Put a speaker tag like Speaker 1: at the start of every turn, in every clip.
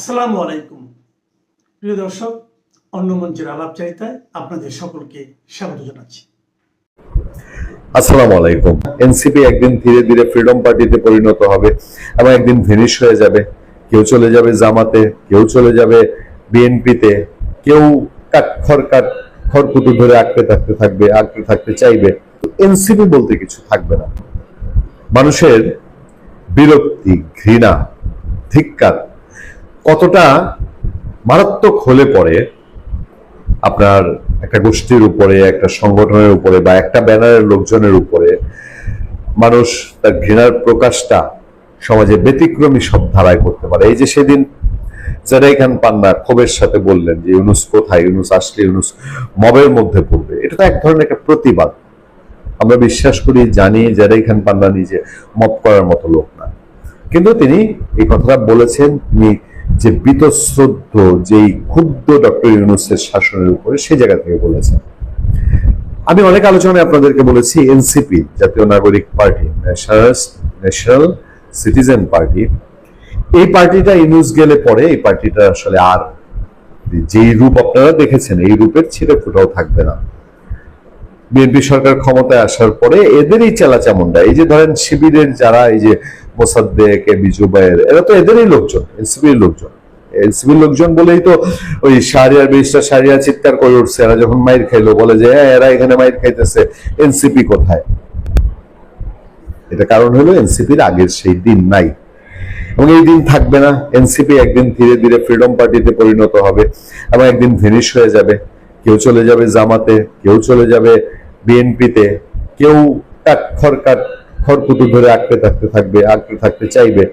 Speaker 1: আসসালামু আলাইকুম প্রিয় দর্শক, অন্য মঞ্চের আলাপচারিতায় আপনাদের সকলকে স্বাগত জানাচ্ছি।
Speaker 2: আসসালামু আলাইকুম। এনসিপি একদিন ধীরে ধীরে ফ্রিডম পার্টিতে পরিণত হবে এবং একদিন ভেনিশ হয়ে যাবে। কেউ চলে যাবে জামাতে, কেউ চলে যাবে বিএনপিতে, কেউ খড়কুটো ধরে আঁকড়ে থাকতে চাইবে। এনসিপি বলতে কিছু থাকবে না। মানুষের বিরক্তি, ঘৃণা, ধিক্কার কতটা মারাত্মক হলে পরে আপনার একটা গোষ্ঠীর উপরে, একটা সংগঠনের উপরে বা একটা ব্যানারের লোকজনের উপরে মানুষ তার ঘৃণার প্রকাশটা সমাজে ব্যতিক্রমী সব ধারায় করতে পারে। এই যে সেদিন জেরাই খান পান্না ক্ষোভের সাথে বললেন যে ইউনূস কোথায়, ইউনূস আসলে ইউনূস মবের মধ্যে পড়বে, এটা তো এক ধরনের একটা প্রতিবাদ। আমরা বিশ্বাস করি, জানি জেরাই খান পান্না নিজে মব করার মতো লোক না, কিন্তু তিনি এই কথাটা বলেছেন তিনি যে বীতশ্রদ্ধ, যেই ক্ষুব্ধ ডক্টর ইউনূসের শাসনের উপরে, সেই জায়গা থেকে বলেছেন। আমি অনেক আলোচনায় আপনাদেরকে বলেছি এনসিপি, জাতীয় নাগরিক পার্টি, ন্যাশনাল সিটিজেন পার্টি, এই পার্টিটা ইউনূস গেলে পরে এই পার্টিটা আসলে আর যেই রূপ আপনারা দেখেছেন এই রূপের ছিঁড়ে ফুটাও থাকবে না। বিএনপি সরকার ক্ষমতায় আসার পরে এদেরই চেলাচামুন্ডা, এই যে ধরেন শিবিরের যারা, এই যে মোসাদ্দেক, জুবায়ের, এরা তো এদেরই লোকজন, এনসিপির লোকজন। এনসিপির লোকজন বলেই তো ওই শাহরিয়ার ব্যারিস্টার শাহরিয়া চিৎকার করে উঠছে, এরা যখন মাইর খাইলো, বলে যে এরা এখানে মাইর খাইতেছে, এনসিপি কোথায়? এটা কারণ হলো এনসিপির আগের সেই দিন নাই এবং এই দিন থাকবে না। এনসিপি একদিন ধীরে ধীরে ফ্রিডম পার্টিতে পরিণত হবে এবং একদিন ভেনিশ হয়ে যাবে। কেউ চলে যাবে জামাতে, কেউ চলে যাবে বিএনপিতে, কেউ খড়কুটো ধরে আঁকড়ে থাকতে চাইবে।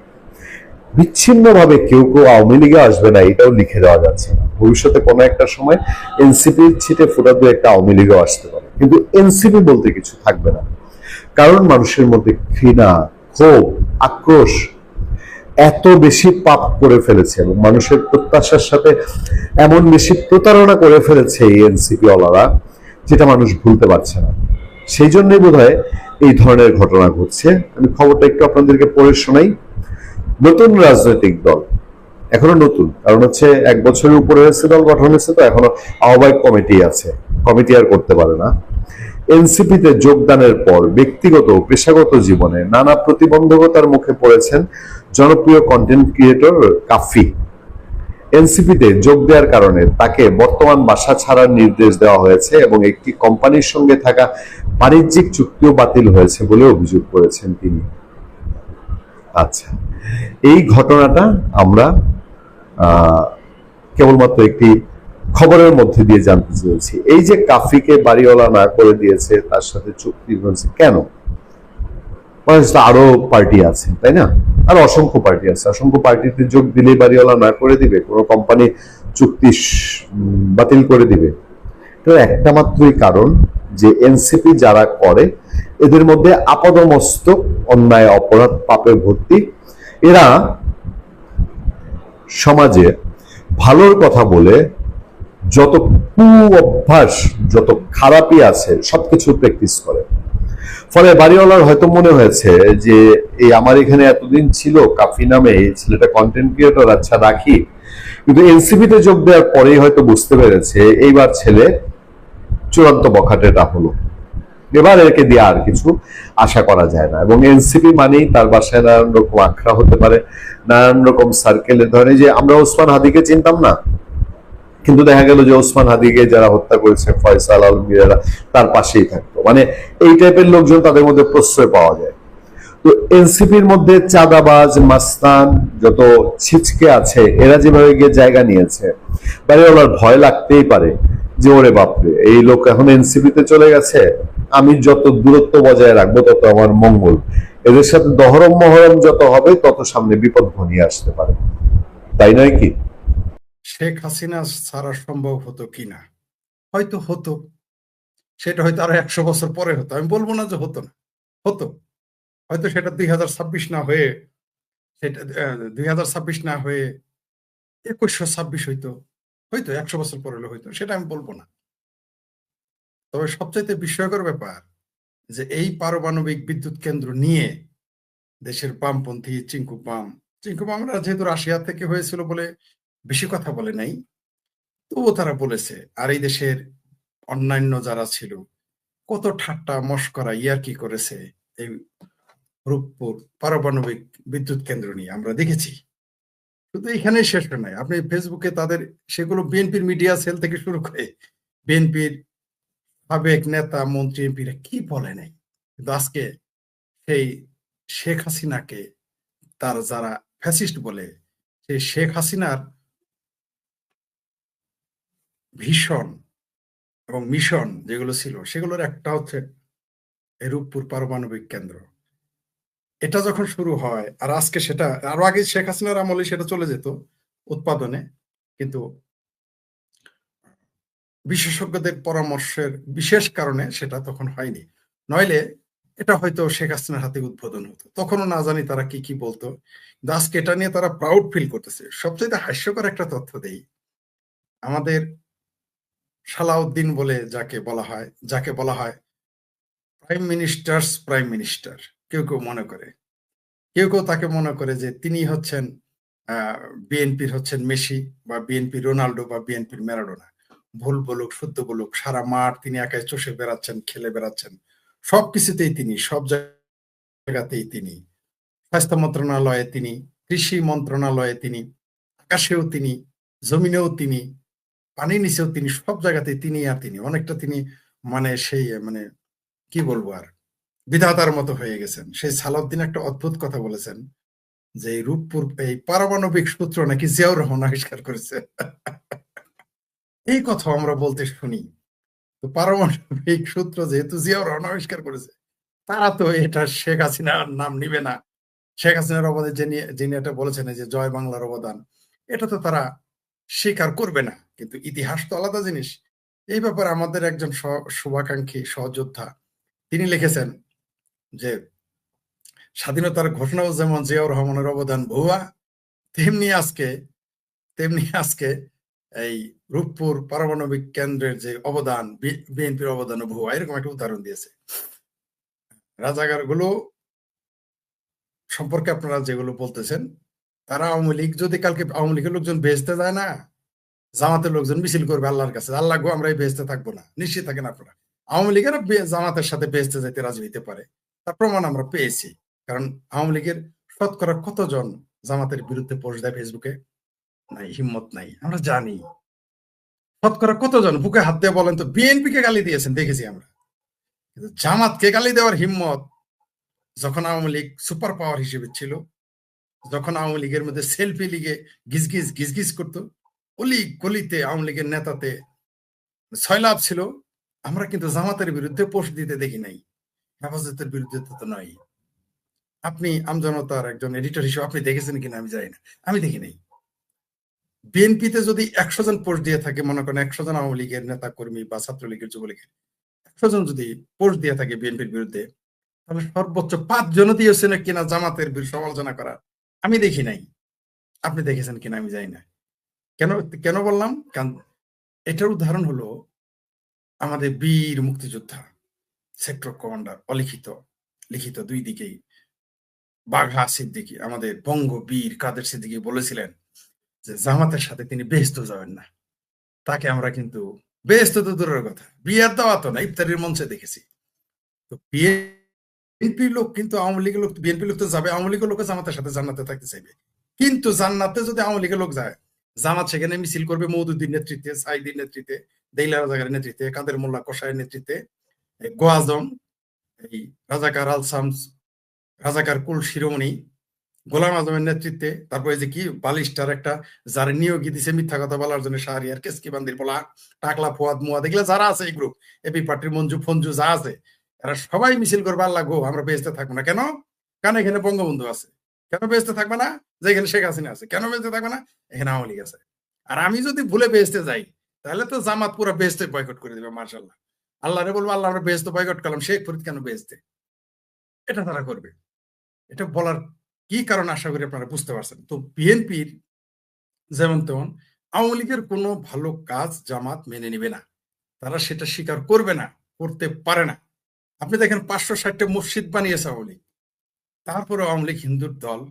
Speaker 2: বিচ্ছিন্নভাবে কেউ কেউ আওয়ামী লীগে আসবে না, এটাও লিখে দেওয়া যাচ্ছে না। ভবিষ্যতে কোনো একটা সময় এনসিপির ছিটে ফোটা দু একটা আওয়ামী লীগও আসতে পারে, কিন্তু এনসিপি বলতে কিছু থাকবে না। কারণ মানুষের মধ্যে ঘৃণা, ক্ষোভ, আক্রোশ এত বেশি পাপ করে ফেলেছে এবং মানুষের প্রত্যাশার সাথে এমন বেশি প্রতারণা করে ফেলেছে এই এনসিপি ওয়ালারা, যেটা মানুষ ভুলতে পারছে না। সেই জন্যই বোধহয় এই ধরনের ঘটনা ঘটছে। আমি খবরটা একটু আপনাদেরকে পড়ে শোনাই। নতুন রাজনৈতিক দল, এখনো নতুন, কারণ হচ্ছে 1 বছরের উপরে হয়েছে দল গঠন হয়েছে, তো এখনো আহ্বায়ক কমিটি আছে, কমিটি আর করতে পারে না। এনসিপিতে যোগদানের পর ব্যক্তিগত ও পেশাগত জীবনে নানা প্রতিবন্ধকতার মুখে পড়েছেন জনপ্রিয় কন্টেন্ট ক্রিয়েটর কাফি। এনসিপিতে যোগ দেওয়ার কারণে তাকে বর্তমান বাসা ছাড়ার নির্দেশ দেওয়া হয়েছে এবং একটি কোম্পানির সঙ্গে থাকা বাণিজ্যিক চুক্তিও বাতিল হয়েছে বলে অভিযোগ করেছেন তিনি। আচ্ছা, এই ঘটনাটা আমরা কেবলমাত্র একটি খবরের মধ্যে দিয়ে জানতে চেয়েছি। এই যে কাফিকে বাড়িওয়ালা না করে দিয়েছে, তার সাথে চুক্তি হয়েছে কেন? আরো পার্টি আছে, তাই না? আর অসংখ্য পার্টি আছে, অসংখ্য পার্টিতে যোগ দিলেই বাড়িওয়ালা না করে দিবে? কোন কোম্পানি চুক্তি বাতিল করে দিবে? একটা মাত্রই কারণ, যে এনসিপি যারা করে এদের মধ্যে আপাদমস্তক অন্যায়, অপরাধ, পাপে ভর্তি। এরা সমাজে ভালোর কথা বলে যত কু অভ্যাস, যত খারাপই আছে সবকিছু প্র্যাকটিস করে। ফলে বাড়িওয়ালার হয়তো মনে হয়েছে যে এই আমার এখানে এতদিন ছিল কাফি নামে, এই ছেলেটা কন্টেন্ট ক্রিয়েটর, আচ্ছা রাখি। কিন্তু এনসিপিতে যোগ দেওয়ার পরেই হয়তো বুঝতে পেরেছে এইবার ছেলে চূড়ান্ত বখাটেটা হলো, এবার একে দিয়ে আর কিছু আশা করা যায় না। এবং এনসিপি মানেই তার বাসায় নানান রকম আখড়া হতে পারে, নানান রকম সার্কেলে। ধরে যে আমরা ওসমান হাদিকে চিনতাম না, কিন্তু দেখা গেল যে ওসমান হাদিকে যারা হত্যা করেছে, ফয়সাল আলমগীরেরা তার পাশেই থাকতো। মানে এই টাইপের লোকজন, তাদের মধ্যে প্রশ্রয় পাওয়া যায়। তো এনসিপির মধ্যে চাঁদাবাজ, মাস্তান, যত ছিচকে আছে, এরা যেভাবে গিয়ে জায়গা নিয়েছে, বাড়িওয়ালার ভয় লাগতেই পারে যে ওরে বাপরে, এই লোক এখন এনসিপিতে চলে গেছে, আমি যত দূরত্ব বজায় রাখবো তত আমার মঙ্গল। এদের সাথে দহরম মহরম যত হবে তত সামনে বিপদ ঘনিয়ে আসতে পারে, তাই নয় কি?
Speaker 3: শেখ হাসিনা ছাড়া সম্ভব হতো কিনা? হয়তো হতো, সেটা হয়তো আরো 100 বছর পরে হতো। আমি বলবো না যে হতো না, হতো। হয়তো সেটা 2026 না হয়ে, সেটা 2026 না হয়ে 2126 হইতো, হয়তো 100 বছর পরে হলে হইতো, সেটা আমি বলবো না। তবে সবচাইতে বিস্ময়কর ব্যাপার যে এই পারমাণবিক বিদ্যুৎ কেন্দ্র নিয়ে দেশের বামপন্থী চিঙ্কুপামরা যেহেতু রাশিয়া থেকে হয়েছিল বলে বেশি কথা বলে নাই, তবুও তারা বলেছে। আর এই দেশের অন্যান্য যারা ছিল কত ঠাট্টা মশকরা ইয়ার্কি করেছে এই রূপপুর পারমাণবিক বিদ্যুৎ কেন্দ্র নিয়ে আমরা দেখেছি। শুধু এখানেই শেষ নয়, আপনি ফেসবুকে তাদের সেগুলো বিএনপির মিডিয়া সেল থেকে শুরু করে বিএনপির সাবেক নেতা মন্ত্রী এমপিরা কি বলে নাই, কিন্তু আজকে সেই শেখ হাসিনাকে তার যারা ফ্যাসিস্ট বলে, সেই শেখ হাসিনার ভীষণ এবং মিশন যেগুলো ছিল সেগুলোর একটা হচ্ছে এই রূপপুর পারমাণবিক কেন্দ্র। এটা যখন শুরু হয়, আর আজকে সেটা আরো আগে শেখ হাসিনার আমলে সেটা চলে যেত উৎপাদনে, কিন্তু বিশেষজ্ঞদের পরামর্শের বিশেষ কারণে সেটা তখন হয়নি। নইলে এটা হয়তো শেখ হাসিনার হাতে উদ্বোধন হতো, তখনও না জানি তারা কি কি বলতো। কিন্তু আজকে এটা নিয়ে তারা প্রাউড ফিল করতেছে। সবচেয়ে হাস্যকর একটা তথ্য দেই, আমাদের সালাউদ্দিন বলে যাকে বলা হয় প্রাইম মিনিস্টার্স প্রাইম মিনিস্টার, কেউ কেউ মনে করে, কেউ কেউ তাকে মনে করে যে তিনি হচ্ছেন বিএনপির হচ্ছেন মেসি বা বিএনপির রোনাল্ডো বা বিএনপির ম্যারাডোনা। ভুল বলুক শুদ্ধ বলুক, সারা মাঠ তিনি একাই চষে বেড়াচ্ছেন, খেলে বেড়াচ্ছেন, সবকিছুতেই তিনি, সব জায়গাতেই তিনি, স্বাস্থ্য মন্ত্রণালয়ে তিনি, কৃষি মন্ত্রণালয়ে তিনি, আকাশেও তিনি, জমিনেও তিনি, পানির নিচেও তিনি, সব জায়গাতেই তিনি আর তিনি। অনেকটা তিনি মানে সেই মানে কি বলবো আর, বিধাতার মতো হয়ে গেছেন। সেই সালাউদ্দিন একটা অদ্ভুত কথা বলেছেন যে এই রূপপুর এই পারমাণবিক সূত্র নাকি জিয়াউর রহমান আবিষ্কার করেছে। এই কথা আমরা বলতে শুনি, তো পারমাণবিক সূত্র যেহেতু জিয়াউর রহমান আবিষ্কার করেছে, তারা তো এটা শেখ হাসিনার নাম নিবে না। শেখ হাসিনার অবদান যিনি এটা বলেছেন যে জয় বাংলার অবদান, এটা তো তারা স্বীকার করবে না। কিন্তু ইতিহাস তো আলাদা জিনিস। এই ব্যাপারে আমাদের একজন শুভাকাঙ্ক্ষী সহযোদ্ধা তিনি লিখেছেন যে স্বাধীনতার ঘোষণাও যেমন জিয়াউর রহমানের অবদান ভুয়া, তেমনি আজকে এই রূপপুর পারমাণবিক কেন্দ্রের যে অবদান, বিএনপির অবদান ভুয়া, এরকম একটা উদাহরণ দিয়েছে। রাজাকার গুলো সম্পর্কে আপনারা যেগুলো বলতেছেন, তারা আওয়ামী লীগ যদি কালকে আওয়ামী লীগের লোকজন বেহেশতে যায় না, জামাতের লোকজন মিছিল করবে আল্লাহর কাছে, আল্লাহ গো আমরা এই বেহেশতে থাকবো না, নিশ্চিত থাকেন আপনারা। আওয়ামী লীগের জামাতের সাথে বেহেশতে যাইতে রাজি হইতে পারে, তার প্রমাণ আমরা পেয়েছি। কারণ আওয়ামী লীগের শতকরা কতজন জামাতের বিরুদ্ধে পোস্ট দেয় ফেসবুকে? নাই, হিম্মত নাই, আমরা জানি। শতকরা কতজন বুকে হাত দিয়ে বলেন তো বিএনপি কে গালি দিয়েছেন দেখেছি আমরা, কিন্তু জামাতকে গালি দেওয়ার হিম্মত, যখন আওয়ামী লীগ সুপার পাওয়ার হিসেবে ছিল, যখন আওয়ামী লীগের মধ্যে সেলফি লিগে গিজগিজ করতো, অলি গলিতে আওয়ামী লীগের নেতাতে সয়লাভ ছিল, আমরা কিন্তু জামাতের বিরুদ্ধে পোস্ট দিতে দেখি নাই, হেফাজতের বিরুদ্ধে তো নয়। আপনি আমজনতার একজন এডিটর হিসেবে আপনি দেখেছেন কিনা আমি জানি না, আমি দেখি নাই। বিএনপিতে যদি 100 জন পোস্ট দিয়ে থাকে, মনে করেন 100 জন আওয়ামী লীগের নেতা কর্মী বা ছাত্রলীগের যুবলীগের 100 জন যদি পোস্ট দিয়ে থাকে বিএনপির বিরুদ্ধে, তাহলে সর্বোচ্চ 5 জন দিয়েছেন কিনা জামাতের সমালোচনা করা, আমি দেখি নাই। আপনি দেখেছেন কিনা আমি জানি না। কেন কেন বললাম? কারণ এটার উদাহরণ হলো আমাদের বীর মুক্তিযোদ্ধা সেক্টর কমান্ডার লিখিত দুই দিকেই বাঘা সিদ্দিকী, আমাদের বঙ্গবীর কাদের সিদ্দিকী বলেছিলেন যে জামাতের সাথে তিনি বেহেশতে যাবেন না। তাকে আমরা কিন্তু বেহেশতে তো দূরের কথা, বিয়ের দাওয়াত না, ইফতারির মঞ্চে দেখেছি। তো বিএনপি লোক কিন্তু আওয়ামী লীগের লোক, বিএনপি লোক তো যাবে, আওয়ামী লীগের লোক জামাতের সাথে জান্নাতে থাকতে চাইবে। কিন্তু জান্নাতে যদি আওয়ামী লীগের লোক যায়, জামাত সেখানে মিছিল করবে মওদুদীর নেতৃত্বে, সাইদির নেতৃত্বে, দেইলা রাজাকারের নেতৃত্বে, কাদের মোল্লা কসাইয়ের নেতৃত্বে, গোয়াজম, এই রাজাকার আল শামস, রাজাকার কুল শিরোমণি, গোলাম আজমের নেতৃত্বে, তারপরে যে কি বালিশটার একটা যারা নিয়োগী দিছে মিথ্যা কথা বলার জন্য শাহরিয়ার কেসকি বান্দির বলা, টাকলা ফুয়াদ মুয়াদ, এগুলা যারা আছে এই গ্রুপ, এবি পার্টির মঞ্জু ফঞ্জু যা আছে, এরা সবাই মিছিল করবে আল্লাহ গো আমরা বেহেশতে থাকবো না। কেন? কারণ এখানে বঙ্গবন্ধু আছে। কেন বেহেশতে থাকবে না? যে এখানে শেখ হাসিনা আছে। কেন বেহেশতে থাকবে না? এখানে আওয়ামী লীগ আছে। আর আমি যদি ভুলে বেহেশতে যাই, তাহলে তো জামাত পুরো বেহেশতে বয়কট করে দিবে। মার্শাল্লাহ, আল্লাহরে বলবো আল্লাহ আমরা বেহেশতে বয়কট করলাম, শেখ ফরিদ কেন বেহেশতে? এটা তারা করবে। এটা বলার কি কারণ আশা করি আপনারা বুঝতে পারছেন। তো বিএনপির যেমন তেমন আওয়ামী লীগের কোনো ভালো কাজ জামাত মেনে নিবে না, তারা সেটা স্বীকার করবে না, করতে পারে না। আপনি দেখেন 560টা মসজিদ বানিয়েছে আওয়ামী লীগ, তারপরে আওয়ামী লীগ হিন্দুর দল,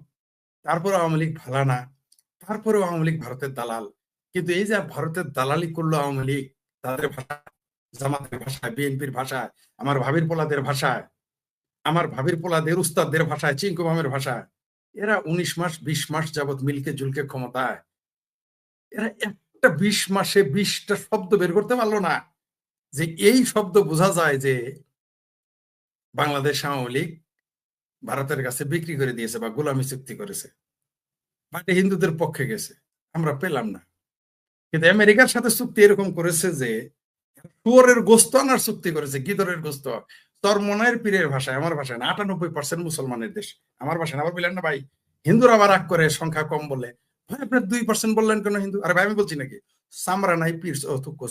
Speaker 3: তারপরে আওয়ামী লীগ ভালা না, তারপরেও আওয়ামী লীগ ভারতের দালাল। কিন্তু এই যে ভারতের দালালি করলো আওয়ামী লীগ, তাদের ভাষা, জামাতের ভাষায়, বিএনপির ভাষায়, আমার ভাবির পোলাদের ভাষায়, আমার ভাবির পোলাদের উস্তাদদের ভাষায়, চিঙ্কু মামের ভাষায়, এরা 19 মাস 20 মাস যাবৎ মিলকে জুলকে ক্ষমতায়, এরা একটা 20 মাসে 20টা শব্দ বের করতে পারলো না যে এই শব্দ বোঝা যায় যে বাংলাদেশ আওয়ামী লীগ ভারতের কাছে বিক্রি করে দিয়েছে বা গোলামি চুক্তি করেছে, মানে হিন্দুদের পক্ষে গেছে। আমরা পেলাম না। কিন্তু আমেরিকার সাথে চুক্তি এরকম করেছে যে শুয়োরের গোস্ত আনার চুক্তি করেছে, গিদরের গোস্ত। চরমনায়ের পীরের ভাষায়, আমার ভাষায় না, 98% মুসলমানের দেশ, আমার ভাষায় না। আবার বললেন না ভাই হিন্দুরা আবার রাগ করে সংখ্যা কম বলে, ভাই আপনার 2% বললেন কেন হিন্দু? আরে ভাই আমি বলছি নাকি, সামরা নাই পীর,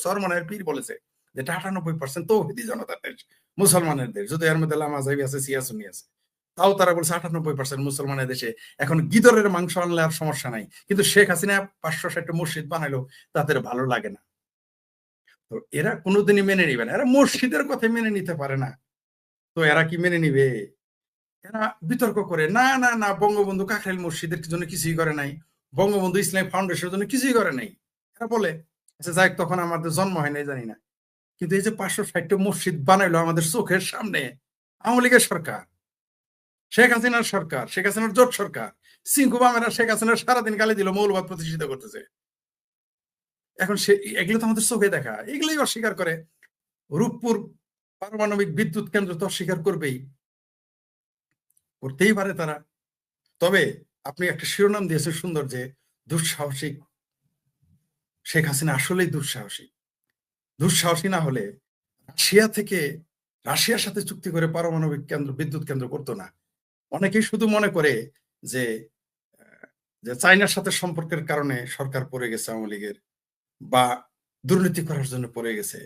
Speaker 3: চরমনায়ের পীর বলেছে যে 98% তৌহিদি জনতার দেশ, মুসলমানের দেশ, যদি এর মধ্যে লামা যাইবি আছে, সিয়া সুন্নি আছে, তাও তারা বলছে 98% মুসলমানের দেশে এখন গিদরের মাংস আনলে আর সমস্যা নাই। কিন্তু শেখ হাসিনা 560 মসজিদ বানাইলো, তাদের ভালো লাগে না। তো এরা কোনোদিনই মেনে নিবে না, এরা মসজিদের কথা মেনে নিতে পারে না। তো এরা কি মেনে নিবে? এরা বিতর্ক করে, না না না, বঙ্গবন্ধু কাকরাইল মসজিদের জন্য কিছুই করে নাই, বঙ্গবন্ধু ইসলামিক ফাউন্ডেশনের জন্য কিছুই করে নাই। এরা বলে আচ্ছা যাই, তখন আমাদের জন্ম হয় নাই, জানি না। কিন্তু এই যে 560 মসজিদ বানাইলো আমাদের চোখের সামনে আওয়ামী লীগের সরকার, শেখ হাসিনার সরকার, শেখ হাসিনার জোট সরকার, সিংকু বামেরা শেখ হাসিনার সারাদিন গালি দিল, মৌলবাদ প্রতিষ্ঠিত করতেছে। এখন সে এগুলো তো আমাদের চোখে দেখা, এগুলোই অস্বীকার করে। রূপপুর পারমাণবিক বিদ্যুৎ কেন্দ্র তো অস্বীকার করবেই, করতেই পারে তারা। তবে আপনি একটা শিরোনাম দিয়েছেন সুন্দর, যে দুঃসাহসিক। শেখ হাসিনা আসলেই দুঃসাহসী। দুঃসাহসী না হলে রাশিয়ার সাথে চুক্তি করে পারমাণবিক কেন্দ্র, বিদ্যুৎ কেন্দ্র করতো না। অনেকেই শুধু মনে করে যে যে চায়নার সাথে সম্পর্কের কারণে সরকার পড়ে গেছে আওয়ামী লীগের, বা দুর্নীতি করার জন্য পড়ে গেছে,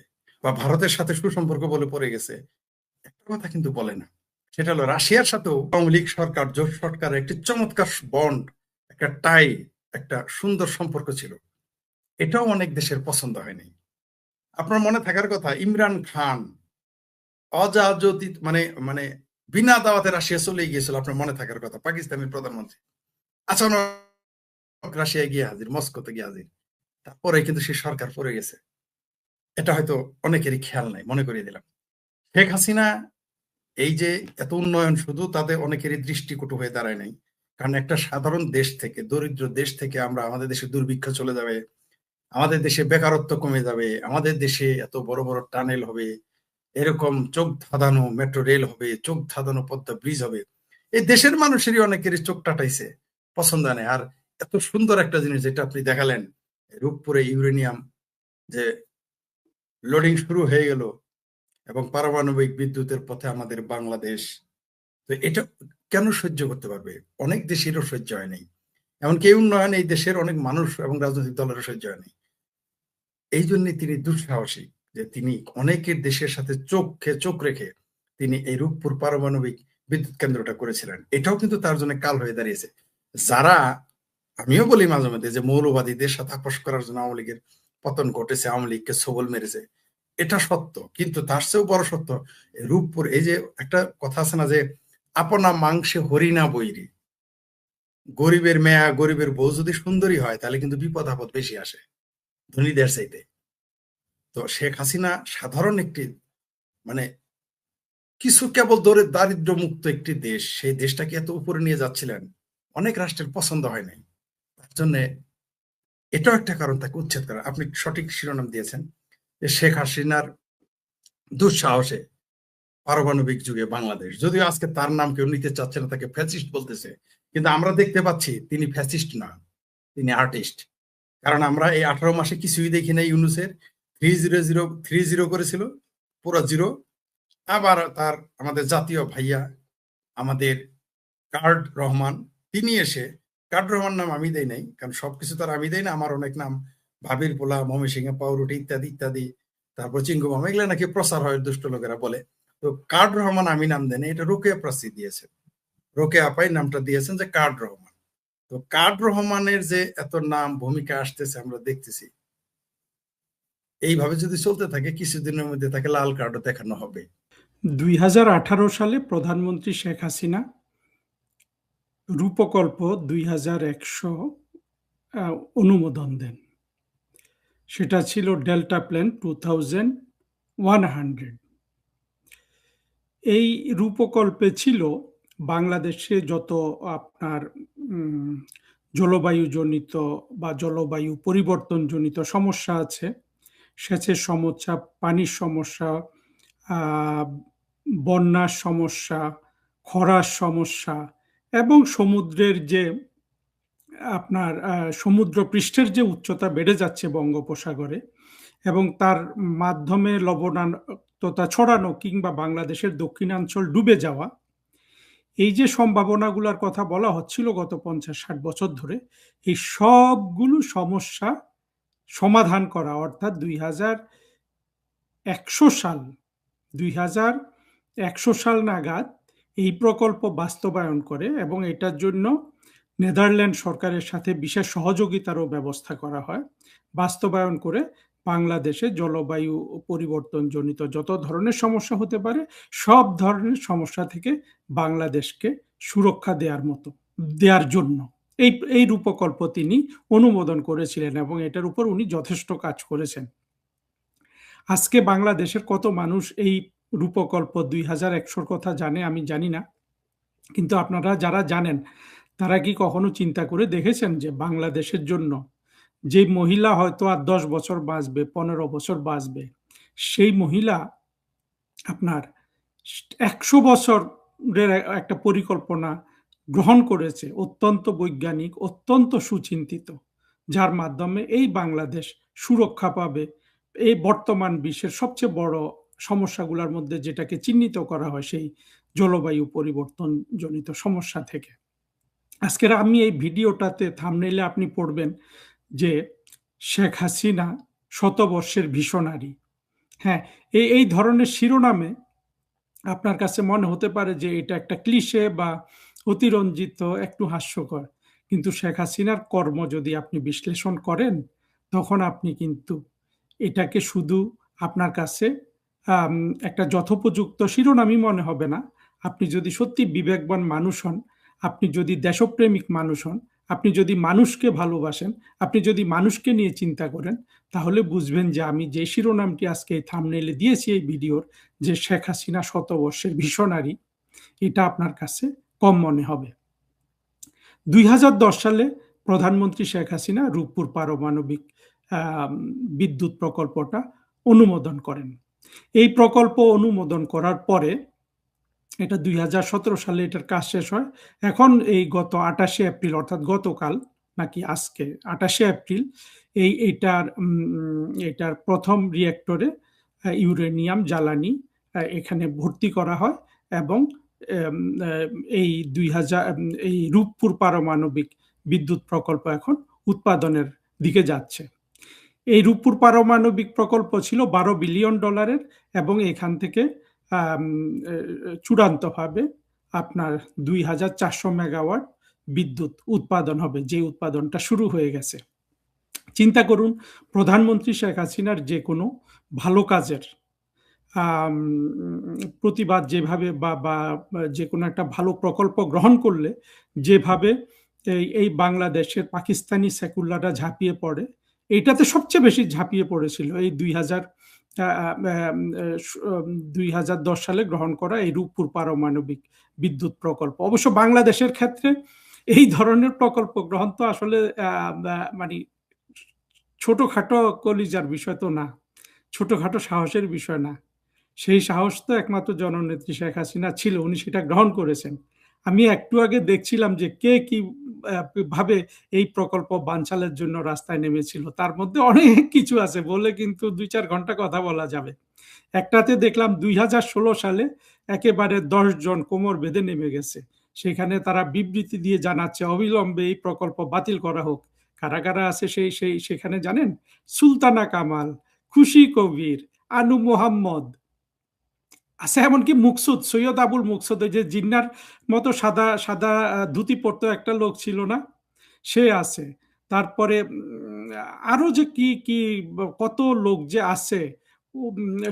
Speaker 3: বা ভারতের সাথে সুসম্পর্ক বলে পড়ে গেছে। একটা কথা কিন্তু বলে না, সেটা হলো রাশিয়ার সাথেও আওয়ামী লীগ সরকার, জোট সরকারের একটি চমৎকার বন্ড, একটা টাই, একটা সুন্দর সম্পর্ক ছিল। এটাও অনেক দেশের পছন্দ হয়নি। আপনার মনে থাকার কথা, ইমরান খান অযাচিত মানে মানে বিনা দাওয়াতে রাশিয়া চলে গিয়েছিল, আপনার মনে থাকার কথা, পাকিস্তানের প্রধানমন্ত্রী আচানক রাশিয়ায় গিয়ে হাজির, মস্কোতে গিয়ে হাজির। তারপরে কিন্তু সে সরকার পড়ে গেছে। এটা হয়তো অনেকেরই খেয়াল নাই, মনে করিয়ে দিলাম। শেখ হাসিনা এই যে এত উন্নয়ন, শুধু তাদের অনেকেরই দৃষ্টিকটু হয়ে দাঁড়ায় নাই। কারণ একটা সাধারণ দেশ থেকে, দরিদ্র দেশ থেকে আমরা, আমাদের দেশে দুর্ভিক্ষ চলে যাবে, আমাদের দেশে বেকারত্ব কমে যাবে, আমাদের দেশে এত বড় বড় টানেল হবে, এরকম চোখ ধাঁধানো মেট্রো রেল হবে, চোখ ধাঁধানো পদ্মা ব্রিজ হবে, এই দেশের মানুষেরই অনেকেরই চোখ টাটাইছে, পছন্দ নেই। আর এত সুন্দর একটা জিনিস যেটা আপনি দেখালেন, রূপপুরে ইউরেনিয়াম যে লোডিং শুরু হয়ে গেল, এবং পারমাণবিক বিদ্যুতের পথে আমাদের বাংলাদেশ, তো এটা কেন সহ্য করতে পারবে? অনেক দেশেরও সহ্য হয় নাই, এমনকি এই উন্নয়ন এই দেশের অনেক মানুষ এবং রাজনৈতিক দলেরও সহ্য হয় নাই। এই জন্য তিনি দুঃসাহসী, যে তিনি অনেকের দেশের সাথে চোখ রেখে তিনি এই রূপপুর পারমাণবিক বিদ্যুৎ কেন্দ্রটা করেছিলেন। এটাও কিন্তু তার জন্য কাল হয়ে দাঁড়িয়েছে। যারা, আমিও বলি মাঝে মধ্যে, যে মৌলবাদীদের সাথে আপোষ করার জন্য আওয়ামী লীগের পতন ঘটেছে, আওয়ামী লীগকে সবল মেরেছে, এটা সত্য। কিন্তু তার চেয়েও বড় সত্য, রূপপুর, এই যে একটা কথা আছে না, যে আপনা মাংসে হরিণা বৈরী, গরিবের মেয়া, গরিবের বউ যদি সুন্দরী হয়, তাহলে কিন্তু বিপদ আপদ বেশি আসে ধনীদের চাইতে। তো শেখ হাসিনা সাধারণ একটি, মানে কিছু কেবল দারিদ্র মুক্ত একটি দেশ, সেই দেশটাকে এত উপরে নিয়ে যাচ্ছিলেন, অনেক রাষ্ট্রের পছন্দ হয় নাই। তার জন্য এটাও একটা কারণ তাকে উচ্ছেদ করা। আপনি সঠিক শিরোনাম দিয়েছেন, যে শেখ হাসিনার দুঃসাহসে পারমাণবিক যুগে বাংলাদেশ। যদিও আজকে তার নাম কেউ নিতে চাচ্ছে না, তাকে ফ্যাসিস্ট বলতেছে, কিন্তু আমরা দেখতে পাচ্ছি তিনি ফ্যাসিস্ট না, তিনি আর্টিস্ট। কারণ আমরা এই 18 মাসে কিছুই দেখি না। ইউনুসের 300 করেছিল, পুরো জিরো। আবার তার আমাদের জাতীয় ভাইয়া, আমাদের কার্ড রহমান, তিনি এসে, কার্ড রহমান নাম আমি দেই নাই, কারণ সবকিছু তার আমি দেই না, আমার অনেক নাম, ভাবির পোলা, ময়মনসিংহে পাউরুটি ইত্যাদি ইত্যাদি, তারপর চিঙ্গু মামা, এগুলো নাকি প্রচার হয়, দুষ্ট লোকেরা বলে। তো কার্ড রহমান আমি নাম দেন, এটা রোকেয়া প্রাসি দিয়েছেন, রোকেয়া আপাই নামটা দিয়েছেন যে কার্ড রহমান। তো কার্ড রহমানের যে এত নাম ভূমিকা আসতেছে আমরা দেখতেছি, এইভাবে যদি চলতে থাকে কিছুদিনের মধ্যে তাকে লাল কার্ডও দেখানো হবে।
Speaker 1: 2018 সালে প্রধানমন্ত্রী শেখ হাসিনা রূপকল্প 2100 অনুমোদন দেন। সেটা ছিল ডেল্টা প্ল্যান 2100। এই রূপকল্পে ছিল বাংলাদেশে যত আপনার জলবায়ুজনিত বা জলবায়ু পরিবর্তনজনিত সমস্যা আছে, সেচের সমস্যা, পানির সমস্যা, বন্যার সমস্যা, খরার সমস্যা এবং সমুদ্রের যে আপনার সমুদ্র পৃষ্ঠের যে উচ্চতা বেড়ে যাচ্ছে বঙ্গোপসাগরে এবং তার মাধ্যমে লবণাক্ততা ছড়ানো কিংবা বাংলাদেশের দক্ষিণাঞ্চল ডুবে যাওয়া, এই যে সম্ভাবনাগুলোর কথা বলা হচ্ছিল গত 50-60 বছর ধরে, এই সবগুলো সমস্যা সমাধান করা, অর্থাৎ 2100 সাল নাগাদ এই প্রকল্প বাস্তবায়ন করে এবং এটার জন্য নেদারল্যান্ড সরকারের সাথে বিশেষ সহযোগিতারও ব্যবস্থা করা হয়। বাস্তবায়ন করে বাংলাদেশে জলবায়ু পরিবর্তনজনিত যত ধরনের সমস্যা হতে পারে সব ধরনের সমস্যা থেকে বাংলাদেশকে সুরক্ষা দেওয়ার জন্য এই রূপকল্প তিনি অনুমোদন করেছিলেন এবং এটার উপর উনি যথেষ্ট কাজ করেছেন। আজকে বাংলাদেশের কত মানুষ এই রূপকল্প 2100 কথা জানে আমি জানি না, কিন্তু আপনারা যারা জানেন তারা কি কখনো চিন্তা করে দেখেছেন যে বাংলাদেশের জন্য যে মহিলা হয়তো আর 10 বছর বাঁচবে, 15 বছর বাঁচবে, সেই মহিলা আপনার 100 বছরের একটা পরিকল্পনা গ্রহণ করেছে, অত্যন্ত বৈজ্ঞানিক, অত্যন্ত সুচিন্তিত, যার মাধ্যমে এই বাংলাদেশ সুরক্ষা পাবে এই বর্তমান বিশ্বের সবচেয়ে বড় সমস্যাগুলোর মধ্যে যেটাকে চিহ্নিত করা হয় সেই জলবায়ু পরিবর্তনজনিত সমস্যা থেকে। আজকের আমি এই ভিডিওটাতে থাম্বনেইলে আপনি পড়বেন যে শেখ হাসিনা শতবর্ষের ভীষণারী। হ্যাঁ, এই ধরনের শিরোনামে আপনার কাছে মনে হতে পারে যে এটা একটা ক্লিশে বা অতিরঞ্জিত, একটু হাস্যকর, কিন্তু শেখ হাসিনার কর্ম যদি আপনি বিশ্লেষণ করেন তখন আপনি কিন্তু এটাকে শুধু আপনার কাছে একটা যথোপযুক্ত শিরোনামই মনে হবে না। আপনি যদি সত্যি বিবেকবান মানুষ হন, আপনি যদি দেশপ্রেমিক মানুষ হন, আপনি যদি মানুষকে ভালোবাসেন, আপনি যদি মানুষকে নিয়ে চিন্তা করেন, তাহলে বুঝবেন যে আমি যে শিরোনামটি আজকে এই থাম্বনেইলে দিয়েছি এই ভিডিওর, যে শেখ হাসিনা শতবর্ষের ভীষণারী, এটা আপনার কাছে কম মনে হবে। 2010 সালে প্রধানমন্ত্রী শেখ হাসিনা রূপপুর পারমাণবিক বিদ্যুৎ প্রকল্পটা অনুমোদন করেন। এই প্রকল্প অনুমোদন করার পরে এটা 2017 সালে এটার কাজ শেষ হয়। এখন এই গত 28 এপ্রিল, অর্থাৎ গতকাল নাকি আজকে 28 এপ্রিল, এটার প্রথম রিয়েক্টরে ইউরেনিয়াম জ্বালানি এখানে ভর্তি করা হয় এবং এই রূপপুর পারমাণবিক বিদ্যুৎ প্রকল্প এখন উৎপাদনের দিকে যাচ্ছে। এই রূপপুর পারমাণবিক প্রকল্প ছিল $12 বিলিয়ন এবং এখান থেকে চূড়ান্তভাবে আপনার 2400 মেগাওয়াট বিদ্যুৎ উৎপাদন হবে, যে উৎপাদনটা শুরু হয়ে গেছে। চিন্তা করুন, প্রধানমন্ত্রী শেখ হাসিনার যে কোনো ভালো কাজের প্রতিবাদ যেভাবে বা যে কোনো একটা ভালো প্রকল্প গ্রহণ করলে যেভাবে এই বাংলাদেশের পাকিস্তানি সেকুলাররা ঝাঁপিয়ে পড়ে, এইটাতে সবচেয়ে বেশি ঝাঁপিয়ে পড়েছিল এই 2010 সালে গ্রহণ করা এই রূপপুর পারমাণবিক বিদ্যুৎ প্রকল্প। অবশ্য বাংলাদেশের ক্ষেত্রে এই ধরনের প্রকল্প গ্রহণ তো আসলে মানে ছোটখাটো কলিজার বিষয় তো না, ছোটখাটো সাহসের বিষয় না। সেই সাহস তো একমাত্র জননেত্রী শেখ হাসিনা ছিল, উনি সেটা গ্রহণ করেছেন। আমি একটু আগে দেখছিলাম যে কে কি ভাবে এই প্রকল্প বানচালের জন্য রাস্তায় নেমেছিল, তার মধ্যে অনেক কিছু আছে, বলে কিন্তু 2-4 ঘন্টা কথা বলা যাবে। একটাতে দেখলাম 2016 সালে একেবারে 10 জন কোমর বেঁধে নেমে গেছে, সেখানে তারা বিবৃতি দিয়ে জানাচ্ছে অবিলম্বে এই প্রকল্প বাতিল করা হোক। কারা কারা আছে সেখানে জানেন? সুলতানা কামাল, খুশি কবির, আনু মোহাম্মদ আছে, এমনকি মুকসুদ, সৈয়দ আবুল মুকসুদ, যে জিন্নার মতো সাদা সাদা ধুতি পরতো একটা লোক ছিল না, সে আছে। তারপরে আরো যে কি কি কত লোক যে আছে,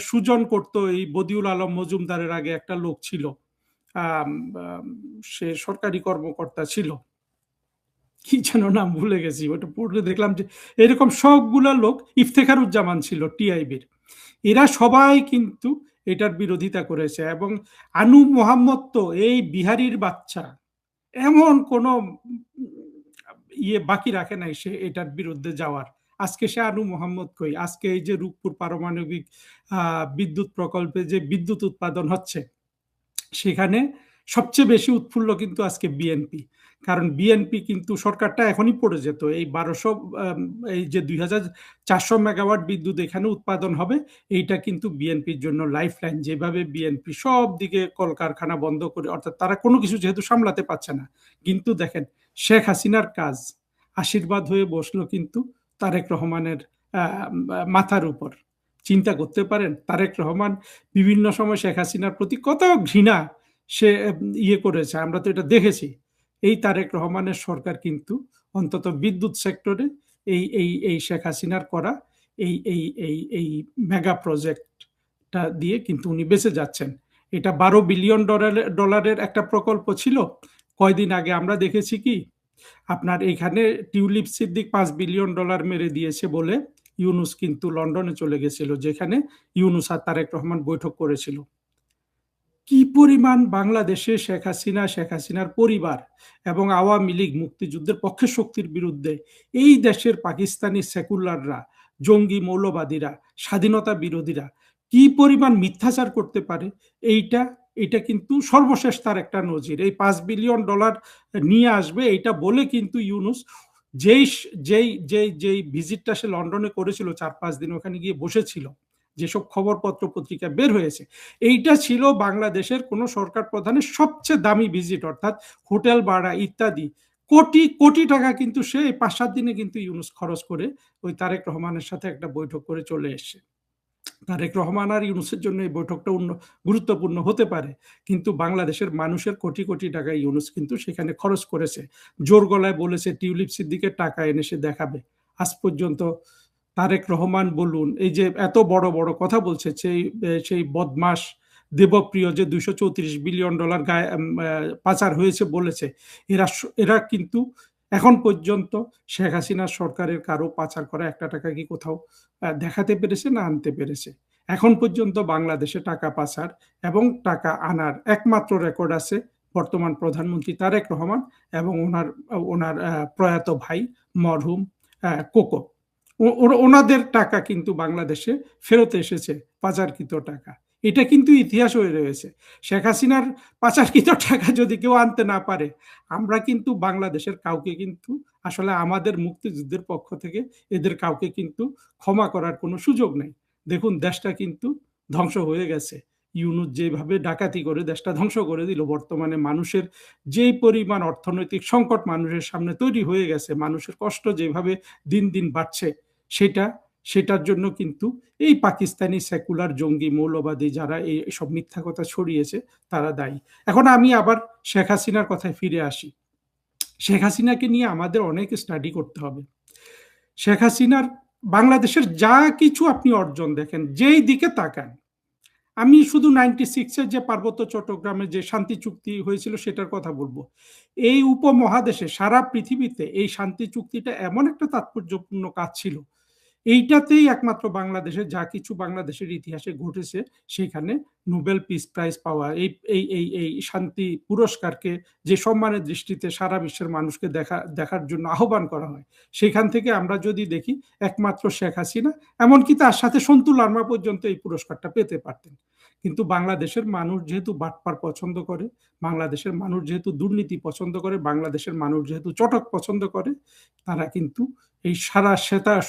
Speaker 1: সুজন করতো, এই বদিউল আলম মজুমদারের আগে একটা লোক ছিল, সে সরকারি কর্মকর্তা ছিল, কি যেন নাম ভুলে গেছি, ওটা পড়লে দেখলাম যে এরকম সবগুলা লোক, ইফতেখারুজ্জামান ছিল টিআইবির, এরা সবাই কিন্তু এটার বিরোধিতা করেছে। এবং আনু মোহাম্মদ তো এই বিহারির বাচ্চা, এমন কোনো ইয়ে বাকি রাখে নাই সে এটার বিরুদ্ধে যাওয়ার। আজকে সে আনু মোহাম্মদ কই, আজকে এই যে রূপপুর পারমাণবিক বিদ্যুৎ প্রকল্পে যে বিদ্যুৎ উৎপাদন হচ্ছে, সেখানে সবচেয়ে বেশি উৎফুল্ল কিন্তু আজকে বিএনপি। কারণ বিএনপি কিন্তু, সরকারটা এখনই পড়ে যেত, এই 1200 এই যে 2400 মেগাওয়াট বিদ্যুৎ এখানে উৎপাদন হবে, এইটা কিন্তু বিএনপির জন্য লাইফ লাইন। যেভাবে বিএনপি সব দিকে কলকারখানা বন্ধ করে, অর্থাৎ তারা কোনো কিছু যেহেতু সামলাতে পারছে না, কিন্তু দেখেন শেখ হাসিনার কাজ আশীর্বাদ হয়ে বসলো কিন্তু তারেক রহমানের মাথার উপর। চিন্তা করতে পারেন, তারেক রহমান বিভিন্ন সময় শেখ হাসিনার প্রতি কত ঘৃণা সে ইয়ে করেছে, আমরা তো এটা দেখেছি। এই তারেক রহমানের সরকার কিন্তু অন্তত বিদ্যুৎ সেক্টরে এই এই এই শেখ হাসিনার করা এই এই এই এই মেগা প্রজেক্টটা দিয়ে কিন্তু উনি বেঁচে যাচ্ছেন। এটা $12 বিলিয়ন একটা প্রকল্প ছিল। কয়দিন আগে আমরা দেখেছি কি, আপনার এইখানে টিউলিপ সিদ্দিক $5 বিলিয়ন মেরে দিয়েছে বলে ইউনুস কিন্তু লন্ডনে চলে গেছিল, যেখানে ইউনুস আর তারেক রহমান বৈঠক করেছিল। কি পরিমাণ বাংলাদেশে শেখ হাসিনা, শেখ হাসিনার পরিবার এবং আওয়ামী লীগ মুক্তিযুদ্ধের পক্ষের শক্তির বিরুদ্ধে এই দেশের পাকিস্তানি সেকুলাররা, জঙ্গি মৌলবাদীরা, স্বাধীনতা বিরোধীরা কি পরিমাণ মিথ্যাচার করতে পারে, এইটা এটা কিন্তু সর্বশেষ তার একটা নজির। এই $5 বিলিয়ন নিয়ে আসবে এইটা বলে কিন্তু ইউনুস যেই যেই যেই যেই ভিজিটটা সে লন্ডনে করেছিল, 4-5 দিন ওখানে গিয়ে বসেছিল, যেসব খবরপত্র পত্রিকা বের হয়েছে, এইটা ছিল বাংলাদেশের কোন সরকার প্রধানের সবচেয়ে দামি ভিজিট। অর্থাৎ হোটেল ভাড়া ইত্যাদি কোটি কোটি টাকা কিন্তু সে 5-7 দিনে কিন্তু ইউনুস খরচ করে ওই তারেক রহমানের সাথে একটা বৈঠক করে চলে এসছে। তারেক রহমান আর ইউনুসের জন্য এই বৈঠকটা গুরুত্বপূর্ণ হতে পারে, কিন্তু বাংলাদেশের মানুষের কোটি কোটি টাকা ইউনুস কিন্তু সেখানে খরচ করেছে। জোর গলায় বলেছে টিউলিপ সিদ্দিকের টাকা এনে সে দেখাবে। আজ পর্যন্ত তারেক রহমান বলুন, এই যে এত বড় বড় কথা বলছে, সেই বদমাস দেবপ্রিয় যে $234 বিলিয়ন পাচার হয়েছে বলেছে, এরা এরা কিন্তু এখন পর্যন্ত শেখ হাসিনার সরকারের কারো পাচার করা একটা টাকা কি কোথাও দেখাতে পেরেছে না আনতে পেরেছে? এখন পর্যন্ত বাংলাদেশে টাকা পাচার এবং টাকা আনার একমাত্র রেকর্ড আছে বর্তমান প্রধানমন্ত্রী তারেক রহমান এবং ওনার ওনার প্রয়াত ভাই মরহুম কোকো। ওনাদের টাকা কিন্তু বাংলাদেশে ফেরত এসেছে, পাচারকৃত টাকা। এটা কিন্তু ইতিহাস হয়ে রয়েছে। শেখ হাসিনার পাচারকৃত টাকা যদি কেউ আনতে না পারে, আমরা কিন্তু বাংলাদেশের কাউকে কিন্তু আসলে আমাদের মুক্তিযুদ্ধের পক্ষ থেকে এদের কাউকে কিন্তু ক্ষমা করার কোনো সুযোগ নেই। দেখুন দেশটা কিন্তু ধ্বংস হয়ে গেছে। ইউনুস যেভাবে ডাকাতি করে দেশটা ধ্বংস করে দিল, বর্তমানে মানুষের যেই পরিমাণ অর্থনৈতিক সংকট মানুষের সামনে তৈরি হয়ে গেছে, মানুষের কষ্ট যেভাবে দিন দিন বাড়ছে, সেটার জন্য কিন্তু এই পাকিস্তানি সেকুলার জঙ্গি মৌলবাদী যারা এই সব মিথ্যা কথা ছড়িয়েছে তারা দায়ী। এখন আমি আবার শেখ হাসিনার কথায় ফিরে আসি। শেখ হাসিনাকে নিয়ে আমাদের অনেক স্টাডি করতে হবে। শেখ হাসিনার বাংলাদেশের যা কিছু আপনি অর্জন দেখেন, যেই দিকে তাকান, আমি শুধু 96-এর যে পার্বত্য চট্টগ্রামে যে শান্তি চুক্তি হয়েছিল সেটার কথা বলবো। এই উপমহাদেশে সারা পৃথিবীতে এই শান্তি চুক্তিটা এমন একটা তাৎপর্যপূর্ণ কাজ ছিল, এইটাতেই একমাত্র বাংলাদেশে যা কিছু বাংলাদেশের ইতিহাসে ঘটেছে, সেখানে নোবেল পিস প্রাইজ পাওয়া, এই এই এই এই শান্তি পুরস্কারকে যে সম্মানের দৃষ্টিতে সারা বিশ্বের মানুষকে দেখার জন্য আহ্বান করা হয়, সেখান থেকে আমরা যদি দেখি একমাত্র শেখ হাসিনা, এমনকি তার সাথে সন্তু লারমা পর্যন্ত এই পুরস্কারটা পেতে পারতেন। কিন্তু বাংলাদেশের মানুষ যেহেতু বাটপার পছন্দ করে, বাংলাদেশের মানুষ যেহেতু দুর্নীতি পছন্দ করে, বাংলাদেশের মানুষ যেহেতু চটক পছন্দ করে, তারা কিন্তু এই সারা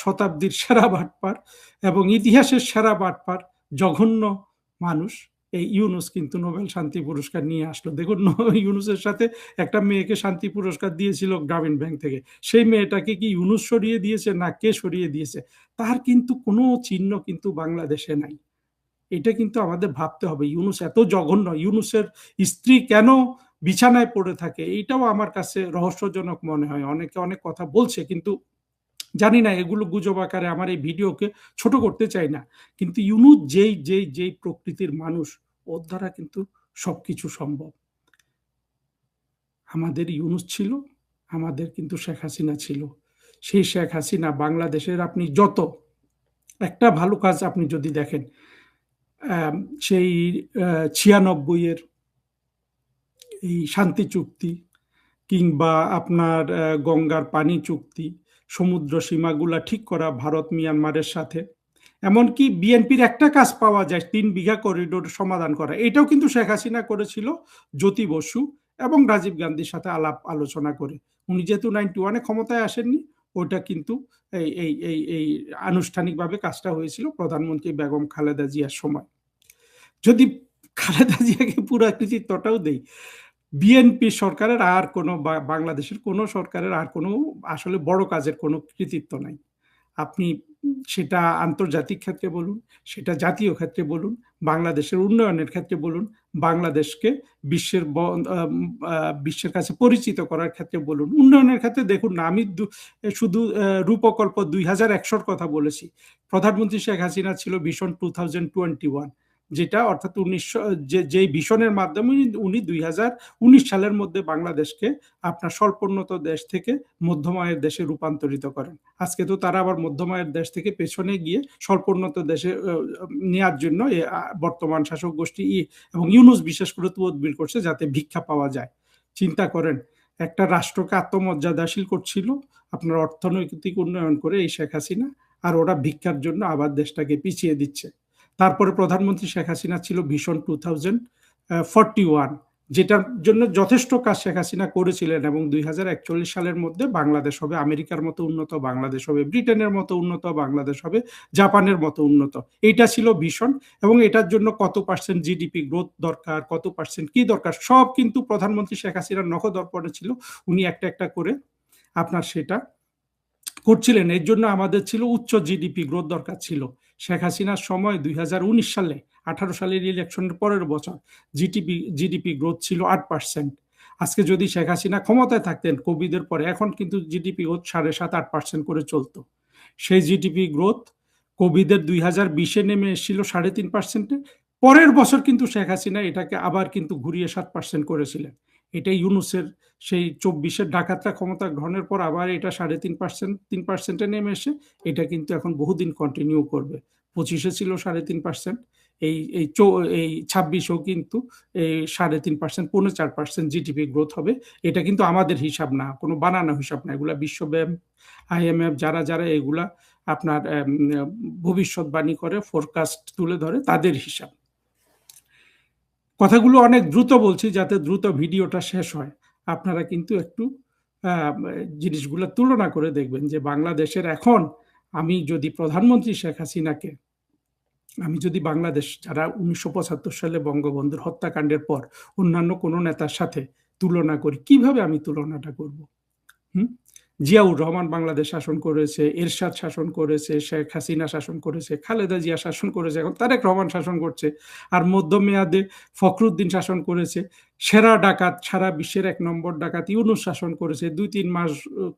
Speaker 1: শতাব্দীর সেরা বাটপার এবং ইতিহাসের সেরা বাটপার জঘন্য মানুষ এই ইউনুস কিন্তু নোবেল শান্তি পুরস্কার নিয়ে আসলো। দেখুন ইউনুসের সাথে একটা মেয়েকে শান্তি পুরস্কার দিয়েছিল গ্রামীণ ব্যাংক থেকে, সেই মেয়েটাকে কি ইউনুস সরিয়ে দিয়েছে না কে সরিয়ে দিয়েছে, তার কিন্তু কোনো চিহ্ন কিন্তু বাংলাদেশে নাই। এটা কিন্তু আমাদের ভাবতে হবে। ইউনুস এত জঘন্য, ইউনুসের স্ত্রী কেন বিছানায় পড়ে থাকে, এইটাও আমার কাছে রহস্যজনক মনে হয়। অনেকে অনেক কথা বলছে, কিন্তু জানি না, এগুলো গুজব আকারে, আমার এই ভিডিওকে ছোট করতে চাই না, কিন্তু ইউনুস যেই যেই যেই প্রকৃতির মানুষ, ওর দ্বারা কিন্তু সবকিছু সম্ভব। আমাদের ইউনুস ছিল আমাদের কিন্তু শেখ হাসিনা ছিল। সেই শেখ হাসিনা বাংলাদেশের আপনি যত একটা ভালো কাজ আপনি যদি দেখেন, সেই 96-এর এই শান্তি চুক্তি, কিংবা আপনার গঙ্গার পানি চুক্তি, সমুদ্র সীমাগুলা ঠিক করা ভারত মিয়ানমারের সাথে, এমনকি বিএনপির একটা কাজ পাওয়া যায় 3 বিঘা করিডোর সমাধান করা, এটাও কিন্তু শেখ হাসিনা করেছিল জ্যোতি বসু এবং রাজীব গান্ধীর সাথে আলাপ আলোচনা করে। উনি যেহেতু 91-এ ক্ষমতায় আসেননি, ওটা কিন্তু এই আনুষ্ঠানিকভাবে কাজটা হয়েছিল প্রধানমন্ত্রী বেগম খালেদা জিয়ার সময়। যদি খালেদা জিয়াকে পুরো কৃতিত্বটাও দেই, বিএনপি সরকারের আর কোনো বাংলাদেশের কোনো সরকারের আর কোনো আসলে বড় কাজের কোনো কৃতিত্ব নাই। আপনি সেটা আন্তর্জাতিক ক্ষেত্রে বলুন, সেটা জাতীয় ক্ষেত্রে বলুন, বাংলাদেশের উন্নয়নের ক্ষেত্রে বলুন, বাংলাদেশকে বিশ্বের কাছে পরিচিত করার ক্ষেত্রে বলুন, উন্নয়নের ক্ষেত্রে দেখুন না, আমি শুধু রূপকল্প 2100-র কথা বলেছি। প্রধানমন্ত্রী শেখ হাসিনা ছিল ভিশন 2021, যেটা অর্থাৎ 1900 যে ভিশনের মাধ্যমে উনি 2019 সালের মধ্যে বাংলাদেশকে আপনার স্বল্পোন্নত দেশ থেকে মধ্যম আয়ের দেশে রূপান্তরিত করেন। আজকে তো তারা আবার মধ্যম আয়ের দেশ থেকে পেছনে গিয়ে স্বল্পোন্নত দেশে নেওয়ার জন্য বর্তমান শাসক গোষ্ঠী এবং ইউনূস বিশেষ করে তদবির করছে যাতে ভিক্ষা পাওয়া যায়। চিন্তা করেন, একটা রাষ্ট্রকে আত্মমর্যাদাশীল করছিল আপনার অর্থনৈতিক উন্নয়ন করে এই শেখ হাসিনা, আর ওরা ভিক্ষার জন্য আবার দেশটাকে পিছিয়ে দিচ্ছে। তারপরে প্রধানমন্ত্রী শেখ হাসিনা ছিল ভিশন 2041, যেটার জন্য যথেষ্ট কাজ শেখ হাসিনা করেছিলেন, এবং 2041 সালের মধ্যে বাংলাদেশ হবে আমেরিকার মতো উন্নত, বাংলাদেশ হবে ব্রিটেনের মতো উন্নত, বাংলাদেশ হবে জাপানের মতো উন্নত। এইটা ছিল ভিশন, এবং এটার জন্য কত পার্সেন্ট জিডিপি গ্রোথ দরকার, কত পার্সেন্ট কি দরকার, সব কিন্তু প্রধানমন্ত্রী শেখ হাসিনার নখদর্পণে ছিল। উনি একটা একটা করে আপনার সেটা করছিলেন। এর জন্য আমাদের ছিল উচ্চ জিডিপি গ্রোথ দরকার ছিল। শেখ হাসিনার সময় 2019 সালে 18 সালের ইলেকশনের পরের বছর জিডিপি গ্রোথ ছিল 8%। আজকে যদি শেখ হাসিনা ক্ষমতায় থাকতেন কোভিডের পরে, এখন কিন্তু জিডিপি গ্রোথ 7.5-8% করে চলতো। সেই জিডিপি গ্রোথ কোভিডের 2020-এ নেমে এসেছিল 3.5%। পরের বছর কিন্তু শেখ হাসিনা এটাকে আবার কিন্তু ঘুরিয়ে 7% করেছিলেন। এটা ইউনূসের সেই 24-এর ডাকাতরা ক্ষমতা গ্রহণের পর আবার এটা 3.5%-3%-এ নেমে এসে এটা কিন্তু এখন বহুদিন কন্টিনিউ করবে। 25-এ ছিল 3.5%, এই 26-এও কিন্তু এই 3.5%, 4% জিডিপি গ্রোথ হবে। এটা কিন্তু আমাদের হিসাব না, কোনো বানানো হিসাব না, এগুলা বিশ্বব্যাংক, IMF যারা যারা এগুলা আপনার ভবিষ্যৎবাণী করে, ফোরকাস্ট তুলে ধরে, তাদের হিসাব। কথাগুলো অনেক দ্রুত বলছি যাতে দ্রুত ভিডিওটা শেষ হয়। আপনারা কিন্তু একটু জিনিসগুলো তুলনা করে দেখবেন যে বাংলাদেশের এখন, আমি যদি প্রধানমন্ত্রী শেখ হাসিনাকে, আমি যদি বাংলাদেশ যারা 1975 সালে বঙ্গবন্ধুর হত্যাকাণ্ডের পর অন্যান্য কোনো নেতার সাথে তুলনা করি, কিভাবে আমি তুলনাটা করব? জিয়াউর রহমান বাংলাদেশ শাসন করেছে, এরশাদ শাসন করেছে, শেখ হাসিনা শাসন করেছে, খালেদা জিয়া শাসন করেছে, এখন তারেক রহমান শাসন করছে, আর মধ্যমেয়াদে ফখরুদ্দিন শাসন করেছে, সেরা ডাকাত, সারা বিশ্বের 1 নম্বর ডাকাত ইউনূস শাসন করেছে, 2-3 মাস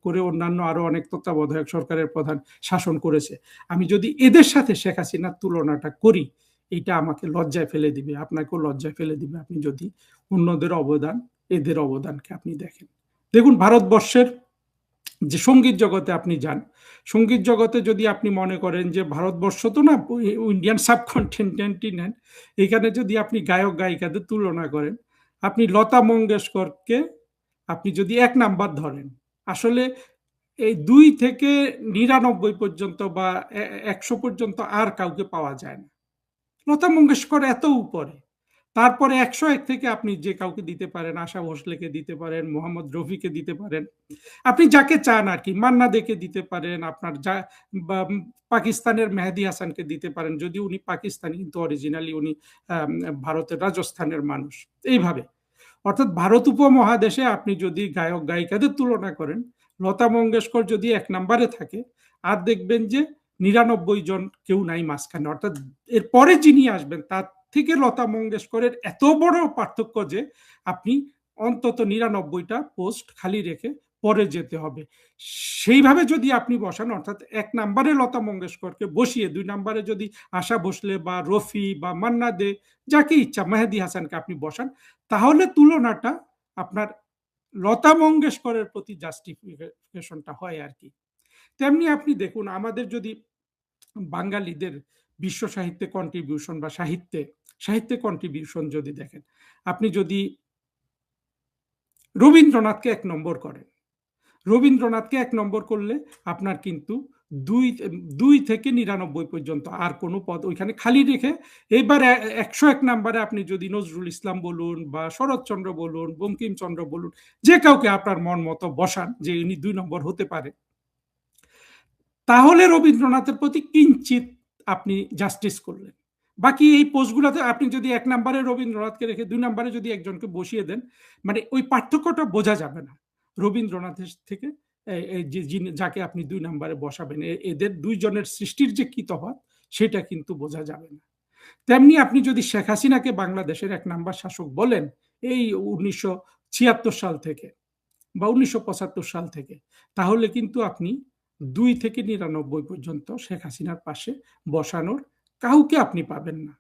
Speaker 1: করে অন্যান্য আরো অনেক তত্ত্বাবধায়ক সরকারের প্রধান শাসন করেছে। আমি যদি এদের সাথে শেখ হাসিনার তুলনাটা করি, এটা আমাকে লজ্জায় ফেলে দিবে, আপনাকেও লজ্জায় ফেলে দিবে। আপনি যদি অন্যদের অবদান, এদের অবদানকে আপনি দেখেন। দেখুন, ভারতবর্ষের যে সঙ্গীত জগতে আপনি যান, সঙ্গীত জগতে যদি আপনি মনে করেন যে ভারতবর্ষ তো না, ইন্ডিয়ান সাবকন্টিনেন্টই নেন, এখানে যদি আপনি গায়ক গায়িকাদের তুলনা করেন, আপনি লতা মঙ্গেশকরকে আপনি যদি 1 নাম্বার ধরেন, আসলে এই 2 থেকে 99 পর্যন্ত বা 100 পর্যন্ত আর কাউকে পাওয়া যায় না। লতা মঙ্গেশকর এত উপরে। তারপরে 101 থেকে আপনি যে কাউকে দিতে পারেন, আশা ভোসলেকে দিতে পারেন, মোহাম্মদ রফিকে দিতে পারেন, আপনি যাকে চান আর কি, মান্না দেকে দিতে পারেন, আপনার পাকিস্তানের মেহেদী হাসানকে দিতে পারেন, যদি উনি পাকিস্তানি কিন্তু অরিজিনালি উনি ভারতের রাজস্থানের মানুষ। এইভাবে অর্থাৎ ভারত উপমহাদেশে আপনি যদি গায়ক গায়িকাদের তুলনা করেন, লতা মঙ্গেশকর যদি 1 নম্বরে থাকে, আর দেখবেন যে 99 জন কেউ নাই মাঝখানে, অর্থাৎ এরপরে যিনি আসবেন তার থেকে লতা মঙ্গেশকরের এত বড় পার্থক্য যে আপনি অন্তত 99টা পোস্ট খালি রেখে পরে যেতে হবে। সেইভাবে যদি আপনি বসান, অর্থাৎ 1 নম্বরে লতা মঙ্গেশকরকে বসিয়ে 2 নম্বরে যদি আশা ভোসলে বা রফি বা মান্না দে, যাকে ইচ্ছা, মেহেদী হাসানকে আপনি বসান, তাহলে তুলনাটা আপনার লতা মঙ্গেশকরের প্রতি জাস্টিফিকেশনটা হয় আর কি। তেমনি আপনি দেখুন আমাদের যদি বাঙালিদের বিশ্ব সাহিত্যে কন্ট্রিবিউশন বা সাহিত্যে কন্ট্রিবিউশন যদি দেখেন, আপনি যদি রবীন্দ্রনাথকে ১ নম্বর করেন, রবীন্দ্রনাথকে ১ নম্বর করলে আপনার কিন্তু ২ থেকে ৯৯ পর্যন্ত আর কোনো পদ ওইখানে খালি রেখে এবার ১০১ নাম্বারে আপনি যদি নজরুল ইসলাম বলুন বা শরৎচন্দ্র বলুন, বঙ্কিমচন্দ্র বলুন, যে কাউকে আপনার মন মতো বসান যে ইনি ২ নম্বর হতে পারে, তাহলে রবীন্দ্রনাথের প্রতি কিঞ্চিত আপনি জাস্টিস করলেন। বাকি এই পোস্টগুলোতে আপনি যদি ১ নাম্বারে রবীন্দ্রনাথকে রেখে ২ নাম্বারে যদি একজনকে বসিয়ে দেন, মানে ওই পার্থক্যটা বোঝা যাবে না রবীন্দ্রনাথের থেকে যাকে আপনি ২ নাম্বারে বসাবেন। এদের ২ জনের সৃষ্টির যে কি তফাৎ সেটা কিন্তু বোঝা যাবে না। তেমনি আপনি যদি শেখ হাসিনাকে বাংলাদেশের ১ নাম্বার শাসক বলেন এই ১৯৭৬ সাল থেকে বা ১৯৭৫ সাল থেকে, তাহলে কিন্তু আপনি ২ থেকে ৯৯ পর্যন্ত শেখ হাসিনার পাশে বসানোর কাউকে আপনি পাবেন না।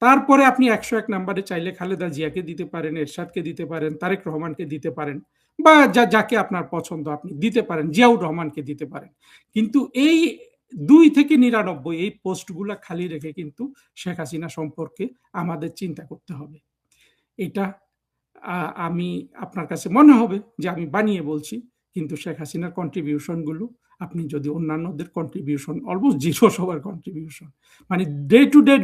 Speaker 1: তারপরে আপনি ১০১ নাম্বারে চাইলে খালেদা জিয়াকে দিতে পারেন, এরশাদকে দিতে পারেন, তারেক রহমানকে দিতে পারেন, বা যাকে আপনার পছন্দ আপনি দিতে পারেন, জিয়াউর রহমানকে দিতে পারেন। কিন্তু এই ২ থেকে ৯৯ এই পোস্টগুলা খালি রেখে কিন্তু শেখ হাসিনা সম্পর্কে আমাদের চিন্তা করতে হবে। এটা আমি আপনার কাছে মনে হবে যে আমি বানিয়ে বলছি, কিন্তু শেখ হাসিনার কন্ট্রিবিউশন গুলো আপনি যদি অন্যান্যদের কন্ট্রিবিউশন অলমোস্ট জিরো, সবার কন্ট্রিবিউশন, মানে day to day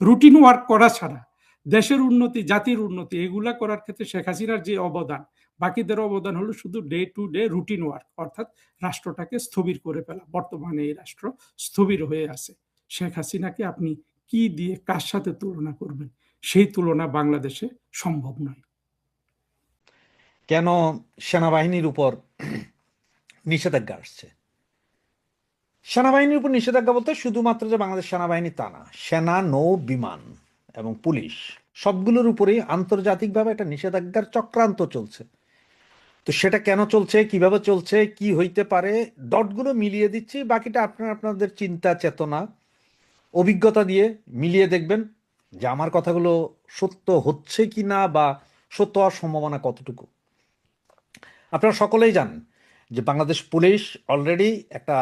Speaker 1: routine work করা ছাড়া দেশের উন্নতি, জাতির উন্নতি এগুলা করার ক্ষেত্রে শেখ হাসিনার যে অবদান, বাকিদের অবদান হলো শুধু day to day routine work, অর্থাৎ রাষ্ট্রটাকে স্থবির করে ফেলা। বর্তমানে এই রাষ্ট্র স্থবির হয়ে আছে। শেখ হাসিনাকে আপনি কি দিয়ে কার সাথে তুলনা করবেন? সেই তুলনা বাংলাদেশে সম্ভব নয়।
Speaker 4: কেন সেনাবাহিনীর উপর নিষেধাজ্ঞা আসছে? সেনাবাহিনীর উপর নিষেধাজ্ঞা বলতে শুধুমাত্র যে বাংলাদেশ সেনাবাহিনী তা না, সেনা, নৌ, বিমান এবং পুলিশ সবগুলোর উপরেই আন্তর্জাতিকভাবে একটা নিষেধাজ্ঞার চক্রান্ত চলছে। তো সেটা কেন চলছে, কিভাবে চলছে, কি হইতে পারে, ডটগুলো মিলিয়ে দিচ্ছি। বাকিটা আপনাদের চিন্তা, চেতনা, অভিজ্ঞতা দিয়ে মিলিয়ে দেখবেন যে আমার কথাগুলো সত্য হচ্ছে কি না বা সত্য হওয়ার সম্ভাবনা কতটুকু। আপনারা সকলেই জানেন যে বাংলাদেশ পুলিশ অলরেডি একটা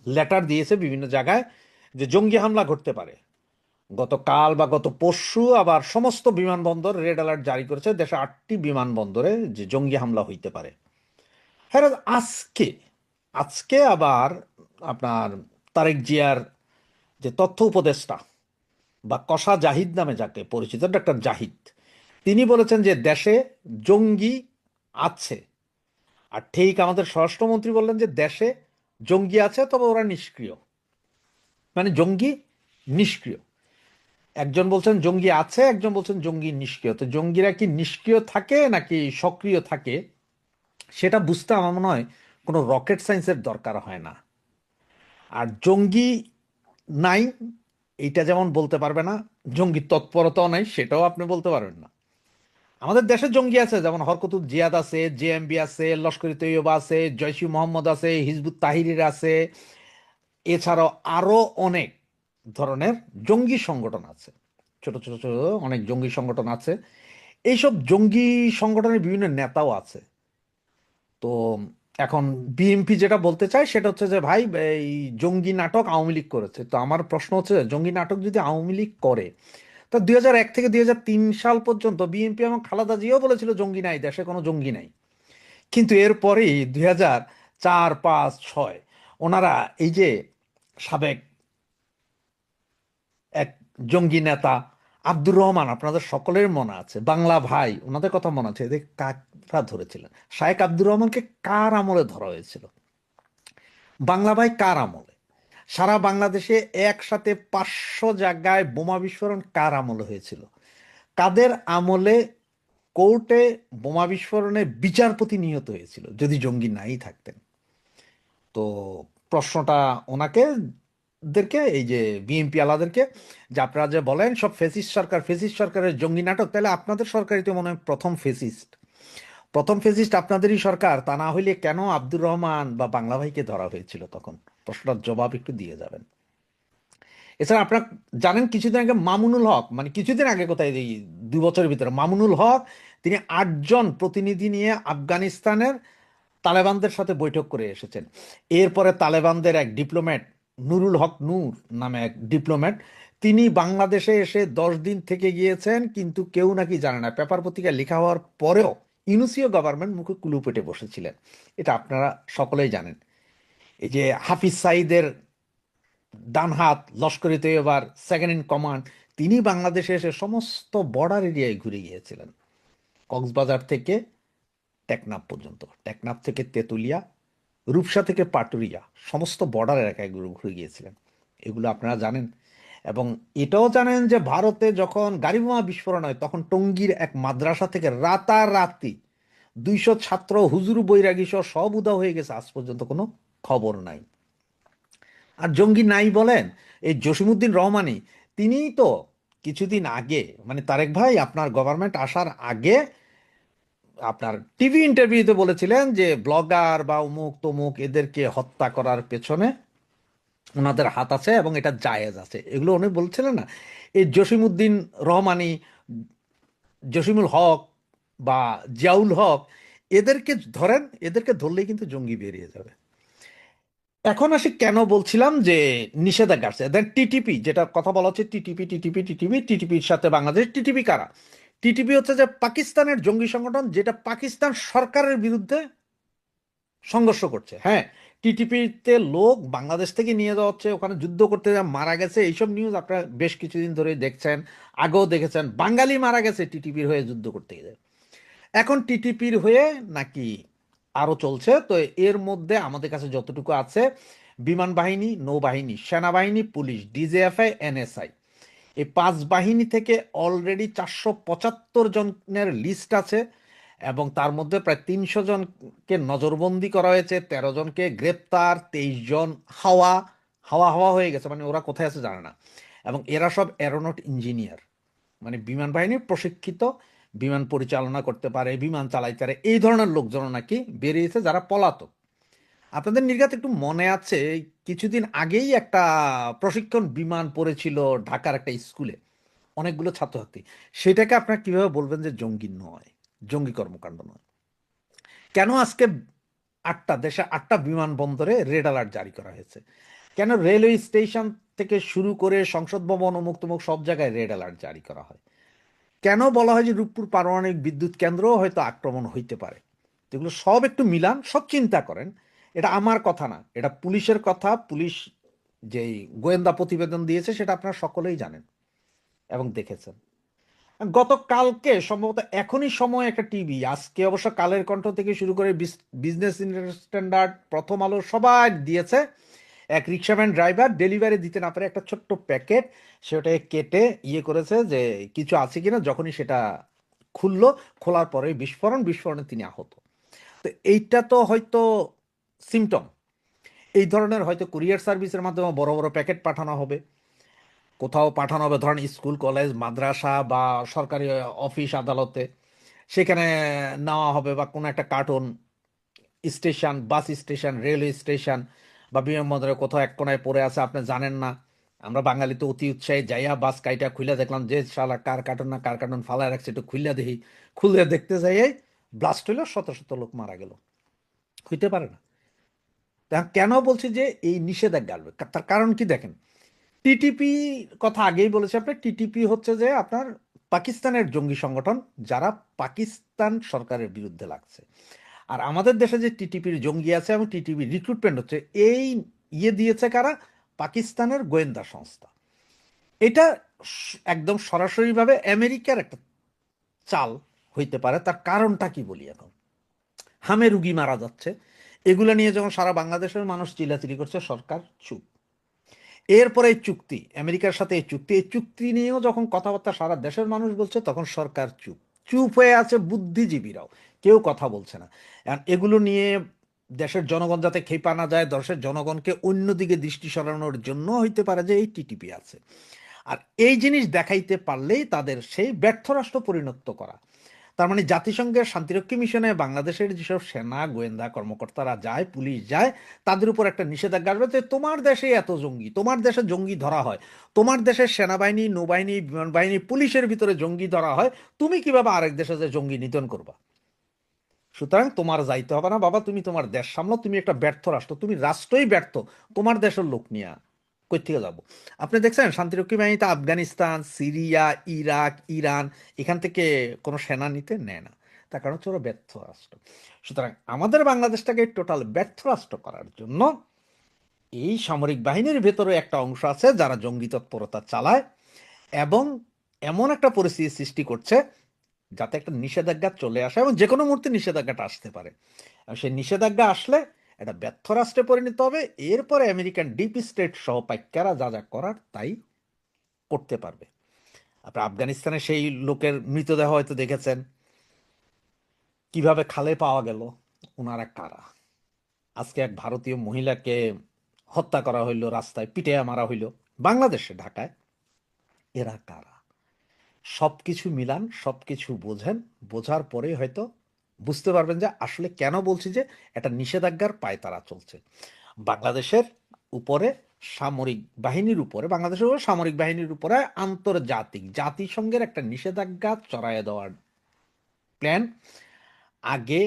Speaker 4: লেটার দিয়েছে বিভিন্ন জায়গায় যে জঙ্গি হামলা ঘটতে পারে। গতকাল বা গত পরশু আবার সমস্ত বিমানবন্দর রেড অ্যালার্ট জারি করেছে, দেশে ৮টি বিমানবন্দরে যে জঙ্গি হামলা হইতে পারে। হ্যাঁ, আজকে আবার আপনার তারেক জিয়ার যে তথ্য উপদেষ্টা বা কসা জাহিদ নামে যাকে পরিচিত, ডক্টর জাহিদ, তিনি বলেছেন যে দেশে জঙ্গি আছে। আর ঠিক আমাদের স্বরাষ্ট্রমন্ত্রী বললেন যে দেশে জঙ্গি আছে, তবে ওরা নিষ্ক্রিয়। মানে জঙ্গি নিষ্ক্রিয়। একজন বলছেন জঙ্গি আছে, একজন বলছেন জঙ্গি নিষ্ক্রিয়। তো জঙ্গিরা কি নিষ্ক্রিয় থাকে নাকি সক্রিয় থাকে সেটা বুঝতে আমার মনে হয় কোনো রকেট সায়েন্সের দরকার হয় না। আর জঙ্গি নাই এইটা যেমন বলতে পারবে না, জঙ্গি তৎপরতাও নাই সেটাও আপনি বলতে পারবেন না। আমাদের দেশে জঙ্গি আছে, যেমন হরকতুল জিয়াদ আছে, জেএমবি আছে, লস্কর-ই তৈয়বা আছে, জয়শি মোহাম্মদ আছে, হিজবুত তাহরির আছে, এছাড়াও আরো অনেক ধরনের জঙ্গি সংগঠন আছে, ছোট ছোট ছোট অনেক জঙ্গি সংগঠন আছে। এইসব জঙ্গি সংগঠনের বিভিন্ন নেতাও আছে। তো এখন বিএনপি যেটা বলতে চায় সেটা হচ্ছে যে ভাই এই জঙ্গি নাটক আওয়ামী লীগ করেছে। তো আমার প্রশ্ন হচ্ছে, জঙ্গি নাটক যদি আওয়ামী লীগ করে, তো ২০০১ থেকে ২০০৩ সাল পর্যন্ত বিএনপি এবং খালেদা জিয়াও বলেছিল জঙ্গি নাই, দেশে কোনো জঙ্গি নাই। কিন্তু এরপরেই ২০০৪, ৫, ৬ ওনারা এই যে সাবেক এক জঙ্গি নেতা আব্দুর রহমান, আপনাদের সকলের মনে আছে, বাংলা ভাই, ওনাদের কথা মনে আছে, এদের কারা ধরেছিলেন? শায়েখ আব্দুর রহমানকে কার আমলে ধরা হয়েছিল? বাংলা ভাই কার আমলে? সারা বাংলাদেশে একসাথে ৫০০ জায়গায় বোমা বিস্ফোরণ কার আমলে হয়েছিল? কাদের আমলে কোর্টে বোমা বিস্ফোরণে বিচারপতি নিহত হয়েছিল যদি জঙ্গি নাই থাকতেন? তো প্রশ্নটা ওনাকে দেরকে, এই যে বিএনপি আলাদেরকে, যে আপনারা যে বলেন সব ফেসিস্ট সরকার, ফেসিস্ট সরকারের জঙ্গি নাটক, তাহলে আপনাদের সরকারই তো মনে হয় প্রথম ফেসিস্ট আপনাদেরই সরকার। তা না হইলে কেন আব্দুর রহমান বা বাংলা ভাইকে ধরা হয়েছিল তখন? প্রশ্নটার জবাব একটু দিয়ে যাবেন। এছাড়া আপনারা জানেন কিছুদিন আগে মামুনুল হক, মানে কিছুদিন আগে কোথায়, এই ২ বছরের ভিতরে মামুনুল হক তিনি 8 জন প্রতিনিধি নিয়ে আফগানিস্তানের তালেবানদের সাথে বৈঠক করে এসেছেন। এরপরে তালেবানদের এক ডিপ্লোম্যাট, নুরুল হক নূর নামে এক ডিপ্লোম্যাট, তিনি বাংলাদেশে এসে 10 দিন থেকে গিয়েছেন, কিন্তু কেউ নাকি জানে না। পেপার পত্রিকায় লেখা হওয়ার পরেও ইউনুসীয় গভর্নমেন্ট মুখে কুলু পেটে বসেছিলেন। এটা আপনারা সকলেই জানেন। এই যে হাফিজ সাঈদের ডান হাত, লস্করে তৈয়বার সেকেন্ড ইন কমান্ড, তিনি বাংলাদেশে এসে সমস্ত বর্ডার এরিয়ায় ঘুরে গিয়েছিলেন, কক্সবাজার থেকে টেকনাফ পর্যন্ত, টেকনাফ থেকে তেঁতুলিয়া, রূপসা থেকে পাটুরিয়া, সমস্ত বর্ডার এলাকায় ঘুরে গিয়েছিলেন। এগুলো আপনারা জানেন। এবং এটাও জানেন যে ভারতে যখন গাড়ি বোমা বিস্ফোরণ হয়, তখন টঙ্গীর এক মাদ্রাসা থেকে রাতারাতি 200 ছাত্র, হুজুর, বৈরাগী সহ সব উধাও হয়ে গেছে, আজ পর্যন্ত কোনো খবর নাই। আর জঙ্গি নাই বলেন, এই জসিমউদ্দিন রহমানি, তিনিই তো কিছুদিন আগে, মানে তারেক ভাই আপনার গভর্নমেন্ট আসার আগে আপনার টিভি ইন্টারভিউতে বলেছিলেন যে ব্লগার বা অমুক তমুক এদেরকে হত্যা করার পেছনে ওনাদের হাত আছে এবং এটা জায়েজ আছে, এগুলো উনি বলছিলেন না। এই জসিমউদ্দিন রহমানি, জসিমুল হক বা জিয়াউল হক, এদেরকে ধরেন, এদেরকে ধরলেই কিন্তু জঙ্গি বেরিয়ে যাবে। এখন আসি কেন বলছিলাম যে নিষেধাজ্ঞা আসছে। দেন টিটিপি, যেটা কথা বলা হচ্ছে, টিটিপির সাথতে বাংলাদেশ। টিটিপি কারা? টিটিপি হচ্ছে যে পাকিস্তানের জঙ্গি সংগঠন, যেটা পাকিস্তান সরকারের বিরুদ্ধে সংঘর্ষ করছে। হ্যাঁ, টিটিপিতে লোক বাংলাদেশ থেকে নিয়ে যাওয়া হচ্ছে, ওখানে যুদ্ধ করতে মারা গেছে, এইসব নিউজ আপনারা বেশ কিছুদিন ধরে দেখছেন, আগেও দেখেছেন। বাঙালি মারা গেছে টিটিপির হয়ে যুদ্ধ করতে গিয়ে। এখন টিটিপির হয়ে নাকি আরো চলছে। তো এর মধ্যে আমাদের কাছে যতটুকু আছে, বিমান বাহিনী, নৌবাহিনী, সেনাবাহিনী, পুলিশ, ডিজিএফআই, এনএসআই, এই 5 বাহিনী থেকে অলরেডি 475 জনের লিস্ট আছে, এবং তার মধ্যে প্রায় 300 জনকে নজরবন্দি করা হয়েছে, 13 জনকে গ্রেপ্তার, 23 জন হাওয়া হাওয়া হাওয়া হয়ে গেছে, মানে ওরা কোথায় আছে জানে না। এবং এরা সব এরোনট ইঞ্জিনিয়ার, মানে বিমান বাহিনীর প্রশিক্ষিত, বিমান পরিচালনা করতে পারে, বিমান চালাইতে পারে, এই ধরনের লোকজন নাকি বেরিয়েছে যারা পলাতক। আপনাদের নির্ঘাত একটু মনে আছে, কিছুদিন আগেই একটা প্রশিক্ষণ বিমান পড়েছিল ঢাকার একটা স্কুলে, অনেকগুলো ছাত্রছাত্রী। সেটাকে আপনারা কিভাবে বলবেন যে জঙ্গি নয়, জঙ্গি কর্মকাণ্ড নয়? কেন আজকে দেশে 8টা বিমানবন্দরে রেড অ্যালার্ট জারি করা হয়েছে? কেন রেলওয়ে স্টেশন থেকে শুরু করে সংসদ ভবন, অমুক তমুক সব জায়গায় রেড অ্যালার্ট জারি করা হয়? কেন বলা হয় যে রূপপুর পারমাণবিক বিদ্যুৎ কেন্দ্রও হয়তো আক্রমণ হইতে পারে? এগুলো সব একটু মিলান, সব চিন্তা করেন। এটা আমার কথা না, এটা পুলিশের কথা। পুলিশ যেই গোয়েন্দা প্রতিবেদন দিয়েছে সেটা আপনারা সকলেই জানেন এবং দেখেছেন। গতকালকে সম্ভবত এখনই সময় একটা টিভি, আজকে অবশ্য কালের কণ্ঠ থেকে শুরু করে বিজনেস স্ট্যান্ডার্ড, প্রথম আলো, সবাই দিয়েছে, এক রিক্সাম্যান ড্রাইভার ডেলিভারি দিতে না পারে একটা ছোট্ট প্যাকেট, সেটাকে কেটে করেছে যে কিছু আছে কিনা, যখনই সেটা খুললো, খোলার পরে বিস্ফোরণে তিনি আহত। তো এইটা তো হয়তো সিমটম। এই ধরনের হয়তো কুরিয়ার সার্ভিসের মাধ্যমে বড় বড় প্যাকেট পাঠানো হবে, কোথাও পাঠানো হবে, ধরেন স্কুল, কলেজ, মাদ্রাসা বা সরকারি অফিস, আদালতে, সেখানে নেওয়া হবে, বা কোনো একটা cartoon station, bus station, railway station বা বিমানবন্দরে কোথাও এক কোনায় পড়ে আছে, আপনি জানেন না। আমরা বাঙালি তো অতি উৎসাহী, যাইয়া বাস কাইটা খুলে দেখলাম যে শালা কার কার্টুন না কার কার্টুন ফালায় রাখছে, একটু খুললে দেখি, খুলে দেখতে যাই ব্লাস্ট হইলো, শত শত লোক মারা গেল। হইতে পারে না। কেন বলছি যে এই নিষেধাজ্ঞা আসবে, তার কারণ কি দেখেন। টিটিপি কথা আগেই বলেছি আপনার, টিটিপি হচ্ছে যে আপনার পাকিস্তানের জঙ্গি সংগঠন, যারা পাকিস্তান সরকারের বিরুদ্ধে লাগছে। আর আমাদের দেশে যে টিটিপির জঙ্গি আছে এবং টিটিপির রিক্রুটমেন্ট হচ্ছে, এই দিয়েছে কারা? পাকিস্তানের গোয়েন্দা সংস্থা। এটা একদম সরাসরিভাবে আমেরিকার একটা চাল হইতে পারে। তার কারণটা কি বলি এখন। হামে রুগী মারা যাচ্ছে, এগুলো নিয়ে যখন সারা বাংলাদেশের মানুষ চিল্লাচিল্লি করছে, সরকার চুপ। এরপরে এই চুক্তি, আমেরিকার সাথে এই চুক্তি নিয়েও যখন কথাবার্তা সারা দেশের মানুষ বলছে, তখন সরকার চুপ। চুপ হয়ে আছে বুদ্ধিজীবীরাও, কেউ কথা বলছে না। এগুলো নিয়ে দেশের জনগণ যাতে খেপা না যায়, দেশের জনগণকে অন্যদিকে দৃষ্টি সরানোর জন্য হইতে পারে যে এই টিটিপি আছে। আর এই জিনিস দেখাইতে পারলেই তাদের সেই ব্যর্থ রাষ্ট্র পরিণত করা। তার মানে জাতিসংঘের শান্তিরক্ষী মিশনে বাংলাদেশের যেসব সেনা গোয়েন্দা কর্মকর্তারা যায়, পুলিশ যায়, তাদের উপর একটা নিষেধাজ্ঞা আসবে যে তোমার দেশে এত জঙ্গি, তোমার দেশে জঙ্গি ধরা হয়, তোমার দেশের সেনাবাহিনী, নৌবাহিনী, বিমান বাহিনী, পুলিশের ভিতরে জঙ্গি ধরা হয়, তুমি কিভাবে আরেক দেশে যে জঙ্গি নিধন করবা? সুতরাং তোমার যাইতে হবে না বাবা, তুমি তোমার দেশ সামলাও, তুমি একটা ব্যর্থ রাষ্ট্র, তুমি রাষ্ট্রই ব্যর্থ, তোমার দেশের লোক নিয়ে কই থেকে যাবো? আপনি দেখছেন শান্তিরক্ষী বাহিনীতে আফগানিস্তান, সিরিয়া, ইরাক, ইরান এখান থেকে কোনো সেনা নিতে নেয় না, তার কারণ হচ্ছে ওরা ব্যর্থ রাষ্ট্র। সুতরাং আমাদের বাংলাদেশটাকে টোটাল ব্যর্থ রাষ্ট্র করার জন্য এই সামরিক বাহিনীর ভেতরে একটা অংশ আছে যারা জঙ্গি তৎপরতা চালায় এবং এমন একটা পরিস্থিতি সৃষ্টি করছে যাতে একটা নিষেধাজ্ঞা চলে আসে এবং যে কোনো মুহূর্তে নিষেধাজ্ঞাটা আসতে পারে। আর সেই নিষেধাজ্ঞা আসলে এটা ব্যর্থ রাষ্ট্রে পরিণত হবে, এরপরে আমেরিকান ডিপ স্টেট সহ পাইকারা যা যা করার তাই করতে পারবে। আপনার আফগানিস্তানে সেই লোকের মৃতদেহ হয়তো দেখেছেন, কিভাবে খালে পাওয়া গেল, ওনারা কারা? আজকে এক ভারতীয় মহিলাকে হত্যা করা হইলো, রাস্তায় পিটে মারা হইলো বাংলাদেশে, ঢাকায়। এরা কারা? সবকিছু মিলান, সবকিছু বোঝেন, বোঝার পরে হয়তো বুঝতে পারবেন যে আসলে কেন বলছি যে একটা নিষেধাজ্ঞার পায়তারা চলছে বাংলাদেশের উপরে, সামরিক বাহিনীর উপরে, বাংলাদেশের উপরে সামরিক বাহিনীর উপরে আন্তর্জাতিক জাতিসংঘের একটা নিষেধাজ্ঞা চড়াইয়ে দেওয়ার প্ল্যান আগে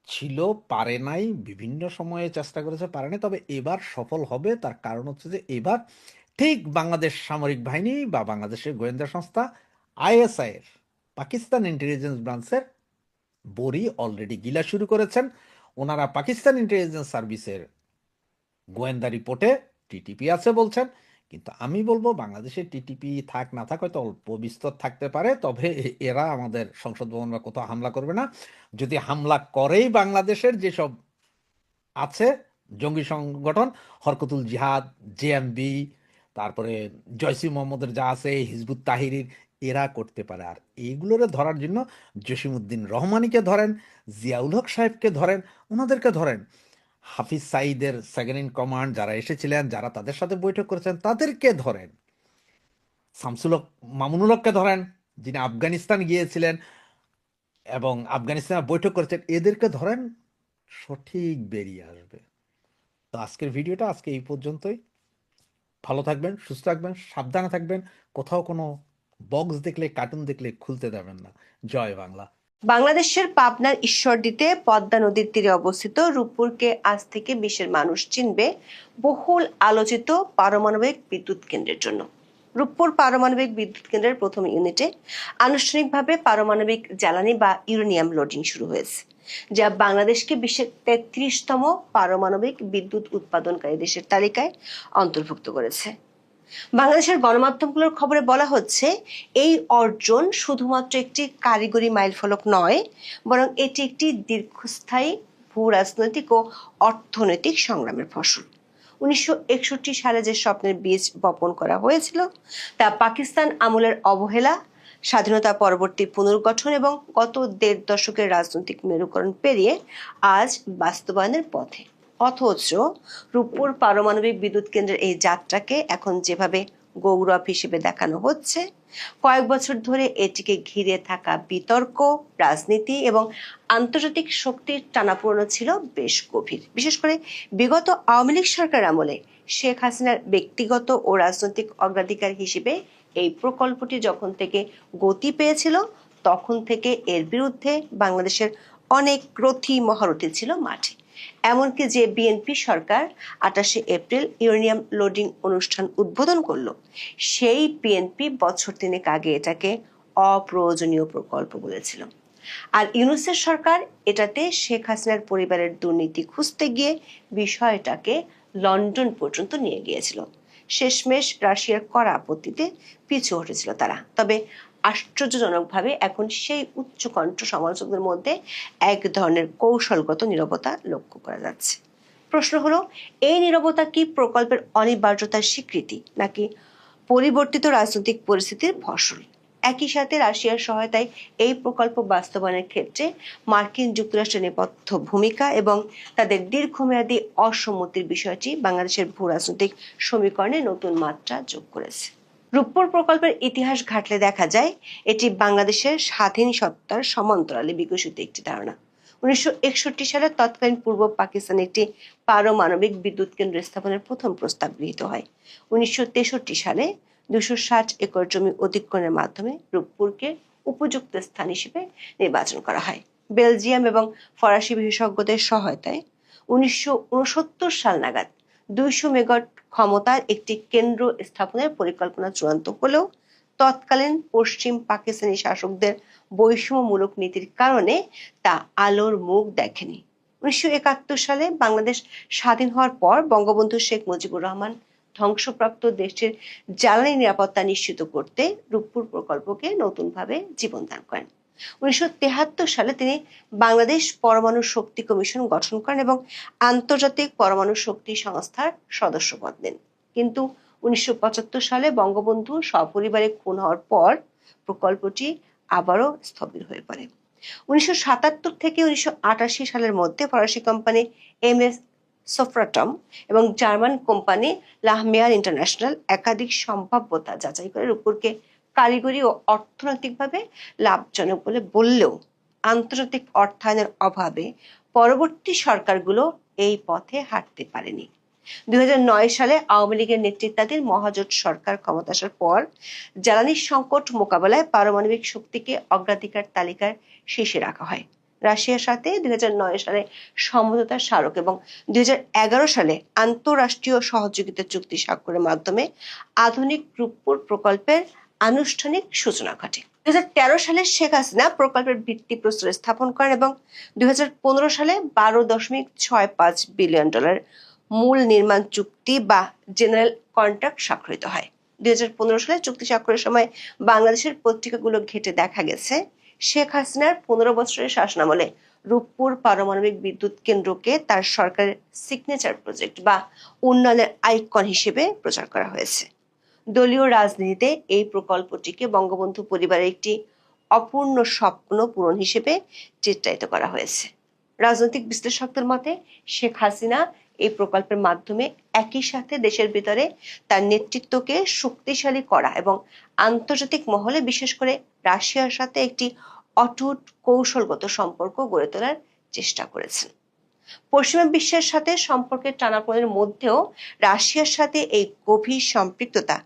Speaker 4: ছিল, পারে নাই, বিভিন্ন সময়ে চেষ্টা করেছে, পারে নাই, তবে এবার সফল হবে। তার কারণ হচ্ছে যে এবার ঠিক বাংলাদেশ সামরিক বাহিনী বা বাংলাদেশের গোয়েন্দা সংস্থা আইএসআই এর, পাকিস্তান ইন্টেলিজেন্স ব্রাঞ্চের বড়ি অলরেডি গিলা শুরু করেছেন। ওনারা পাকিস্তান ইন্টেলিজেন্স সার্ভিসের গোয়েন্দা রিপোর্টে টিটিপি আছে বলছেন, কিন্তু আমি বলবো বাংলাদেশে টিটিপি থাক না থাক, হয়তো অল্প বিস্তর থাকতে পারে, তবে এরা আমাদের সংসদ ভবন বা কোথাও হামলা করবে না। যদি হামলা করেই বাংলাদেশের যেসব আছে জঙ্গি সংগঠন, হরকতুল জিহাদ, জেএমবি, তারপরে জয়সি মোহাম্মদের যা আছে, হিজবুত তাহিরির, এরা করতে পারে। আর এইগুলোরে ধরার জন্য জসিমউদ্দিন রহমানিকে ধরেন, জিয়াউল হক সাহেবকে ধরেন, ওনাদেরকে ধরেন, হাফিজ সাঈদের সেকেন্ড ইন কমান্ড যারা এসেছিলেন, যারা তাদের সাথে বৈঠক করেছেন তাদেরকে ধরেন, শামসুল হক, মামুনুল হককে ধরেন যিনি আফগানিস্তান গিয়েছিলেন এবং আফগানিস্তানে বৈঠক করেছেন, এদেরকে ধরেন, সঠিক বেরিয়ে আসবে। তো আজকের ভিডিওটা আজকে এই পর্যন্তই। ভালো থাকবেন, সুস্থ থাকবেন, সাবধানে থাকবেন, কোথাও কোনো বক্স দেখলে, কার্টুন দেখলে খুলতে দেবেন না। জয় বাংলা।
Speaker 5: বাংলাদেশের পাবনার ঈশ্বরদীতে পদ্মা নদীর তীরে অবস্থিত রূপপুরকে আজ থেকে বিশ্বের মানুষ চিনবে বহুল আলোচিত পারমাণবিক বিদ্যুৎ কেন্দ্রের জন্য। রূপপুর পারমাণবিক বিদ্যুৎ কেন্দ্রের প্রথম ইউনিটে আনুষ্ঠানিকভাবে পারমাণবিক জ্বালানি বা ইউরেনিয়াম লোডিং শুরু হয়েছে, যা বাংলাদেশকে বিশ্বের 33তম পারমাণবিক বিদ্যুৎ উৎপাদনকারী দেশের তালিকায় অন্তর্ভুক্ত করেছে। বাংলাদেশের গণমাধ্যমগুলোর খবরে বলা হচ্ছে, এই অর্জন শুধুমাত্র একটি কারিগরি মাইলফলক নয়, বরং এটি একটি দীর্ঘস্থায়ী ভূ রাজনৈতিক ও অর্থনৈতিক সংগ্রামের ফসল। 1961 সালে যে স্বপ্নের বীজ বপন করা হয়েছিল তা পাকিস্তান আমলের অবহেলা, স্বাধীনতা পরবর্তী পুনর্গঠন এবং গত 1.5 দশকের রাজনৈতিক মেরুকরণ পেরিয়ে আজ বাস্তবায়নের পথে। অথচ রূপপুর পারমাণবিক বিদ্যুৎ কেন্দ্রের এই যাত্রাকে এখন যেভাবে গৌরব হিসেবে দেখানো হচ্ছে, কয়েক বছর ধরে এটিকে ঘিরে থাকা বিতর্ক, রাজনীতি এবং আন্তর্জাতিক শক্তির টানাপোড়েন ছিল বেশ গভীর। বিশেষ করে বিগত আওয়ামী লীগ সরকার আমলে শেখ হাসিনার ব্যক্তিগত ও রাজনৈতিক অগ্রাধিকার হিসেবে এই প্রকল্পটি যখন থেকে গতি পেয়েছিল, তখন থেকে এর বিরুদ্ধে বাংলাদেশের অনেক রথী মহারথী ছিল মাঠে। এমনকি যে বিএনপি সরকার 28 এপ্রিল ইউরেনিয়াম লোডিং অনুষ্ঠান উদ্বোধন করলো, সেই বিএনপি বছর 3 আগে এটাকে অপ্রয়োজনীয় প্রকল্প বলেছিল। আর ইউনূসের সরকার এটাতে শেখ হাসিনার পরিবারের দুর্নীতি খুঁজতে গিয়ে বিষয়টাকে লন্ডন পর্যন্ত নিয়ে গিয়েছিল। শেষমেশ রাশিয়ার কড়া আপত্তিতে পিছু হটেছিল তারা। তবে আশ্চর্যজনকভাবে এখন সেই উচ্চকণ্ঠ সমালোচকদের মধ্যে এক ধরনের কৌশলগত নীরবতা লক্ষ্য করা যাচ্ছে। প্রশ্ন হলো, এই নীরবতা কি প্রকল্পের অনিবার্যতার স্বীকৃতি, নাকি পরিবর্তিত রাজনৈতিক পরিস্থিতির ফসল? একই সাথে রাশিয়ার সহায়তায় এই প্রকল্প বাস্তবায়নের ক্ষেত্রে মার্কিন যুক্তরাষ্ট্রের নেপথ্য ভূমিকা এবং তাদের দীর্ঘমেয়াদী অসম্মতির বিষয়টি বাংলাদেশের ভূ রাজনৈতিক সমীকরণে নতুন মাত্রা যোগ করেছে। রূপপুর প্রকল্পের ইতিহাস ঘাটলে দেখা যায় এটি বাংলাদেশের স্বাধীন সত্তার সমান্তরালে বিকশিত একটি ধারণা। 1961 সালে তৎকালীন পূর্ব পাকিস্তানে একটি পারমাণবিক বিদ্যুৎ কেন্দ্র স্থাপনের প্রথম প্রস্তাব গৃহীত হয়। 1963 সালে 260 একর জমি অধিগ্রহণের মাধ্যমে রূপপুরকে উপযুক্ত স্থান হিসেবে নির্বাচন করা হয়। বেলজিয়াম এবং ফরাসি বিশেষজ্ঞদের সহায়তায় 1969 সাল নাগাদ 200 মেগাওয়াট ক্ষমতার একটি কেন্দ্র স্থাপনের পরিকল্পনা চূড়ান্ত হলেও তৎকালীন পশ্চিম পাকিস্তানি শাসকদের বৈষম্যমূলক নীতির কারণে তা আলোর মুখ দেখেনি। 1971 সালে বাংলাদেশ স্বাধীন হওয়ার পর বঙ্গবন্ধু শেখ মুজিবুর রহমান ধ্বংসপ্রাপ্ত দেশটির জ্বালানি নিরাপত্তা নিশ্চিত করতে রূপপুর প্রকল্পকে নতুনভাবে জীবন দান করেন। 1973 সালে তিনি বাংলাদেশ পরমাণু শক্তি কমিশন গঠন করেন এবং আন্তর্জাতিক পরমাণু শক্তি সংস্থার সদস্যপদ নেন। কিন্তু 1975 সালে বঙ্গবন্ধু সপরিবারে খুন হওয়ার পর প্রকল্পটি আবারও স্থবির হয়ে পড়ে। 1977 থেকে 1988 সালের মধ্যে ফরাসি কোম্পানি MS সোফ্রাটম এবং জার্মান কোম্পানি লাহমিয়ার ইন্টারন্যাশনাল একাধিক সম্ভাব্যতা যাচাই করে রূপপুরকে কারিগরি ও অর্থনৈতিকভাবে লাভজনক বলে বললেও আন্তর্জাতিক অর্থায়নের অভাবে পরবর্তী সরকারগুলো এই পথে হাঁটতে পারেনি। 2009 সালে আওয়ামী লীগের নেতৃত্বাধীন মহাজোট সরকার ক্ষমতা আসার পর জ্বালানি সংকট মোকাবেলায় পারমাণবিক শক্তিকে অগ্রাধিকার তালিকার শীর্ষে রাখা হয়। রাশিয়ার সাথে 2009 সালে সমঝোতা স্মারক এবং 2011 সালে আন্তঃরাষ্ট্রীয় সহযোগিতা চুক্তি স্বাক্ষরের মাধ্যমে আধুনিক রূপপুর প্রকল্পের আনুষ্ঠানিক সূচনা ঘটে। 2013 সালে শেখ হাসিনা প্রকল্পের ভিত্তিপ্রস্তর স্থাপন করেন এবং 2015 সালে $12.65 বিলিয়ন মূল নির্মাণ চুক্তি বা জেনারেল কন্ট্রাক্ট স্বাক্ষরিত হয়। 2015 সালে চুক্তি স্বাক্ষরের সময় বাংলাদেশের পত্রিকাগুলো ঘেটে দেখা গেছে শেখ হাসিনার 15 বছরের শাসনামলে রূপপুর পারমাণবিক বিদ্যুৎ কেন্দ্রকে তার সরকারের সিগনেচার প্রজেক্ট বা উন্নয়নের আইকন হিসেবে প্রচার করা হয়েছে। দলীয় রাজনীতিতে এই প্রকল্পটিকে বঙ্গবন্ধু পরিবারের একটি অপূর্ণ স্বপ্ন পূরণ হিসেবে চিত্রায়িত করা হয়েছে। রাজনৈতিক বিশ্লেষকদের মতে শেখ হাসিনা এই প্রকল্পের মাধ্যমে একই সাথে দেশের ভিতরে তার নেতৃত্বকে শক্তিশালী করা এবং আন্তর্জাতিক মহলে বিশেষ করে রাশিয়ার সাথে একটি অটুট কৌশলগত সম্পর্ক গড়ে তোলার চেষ্টা করেছেন। পশ্চিমা বিশ্বের সাথে সম্পর্কের টানাপোড়েনের মধ্যেও রাশিয়ার সাথে এই গভীর সম্পৃক্ততা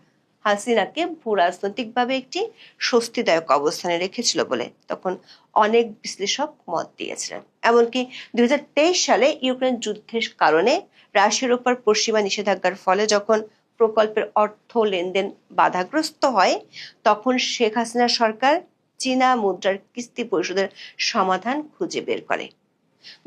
Speaker 5: হাসিনাকে ভূরাজনৈতিকভাবে একটি স্বস্তিদায়ক অবস্থানে রেখেছিল বলে তখন অনেক বিশ্লেষক মত দিয়েছিলেন। এমনকি 2023 সালে ইউক্রেন যুদ্ধের কারণে রাশিয়ার উপর পশ্চিমা নিষেধাজ্ঞার ফলে যখন প্রকল্পের অর্থ লেনদেন বাধাগ্রস্ত হয় তখন শেখ হাসিনা সরকার চীনা মুদ্রার কিস্তি পরিশোধের সমাধান খুঁজে বের করে।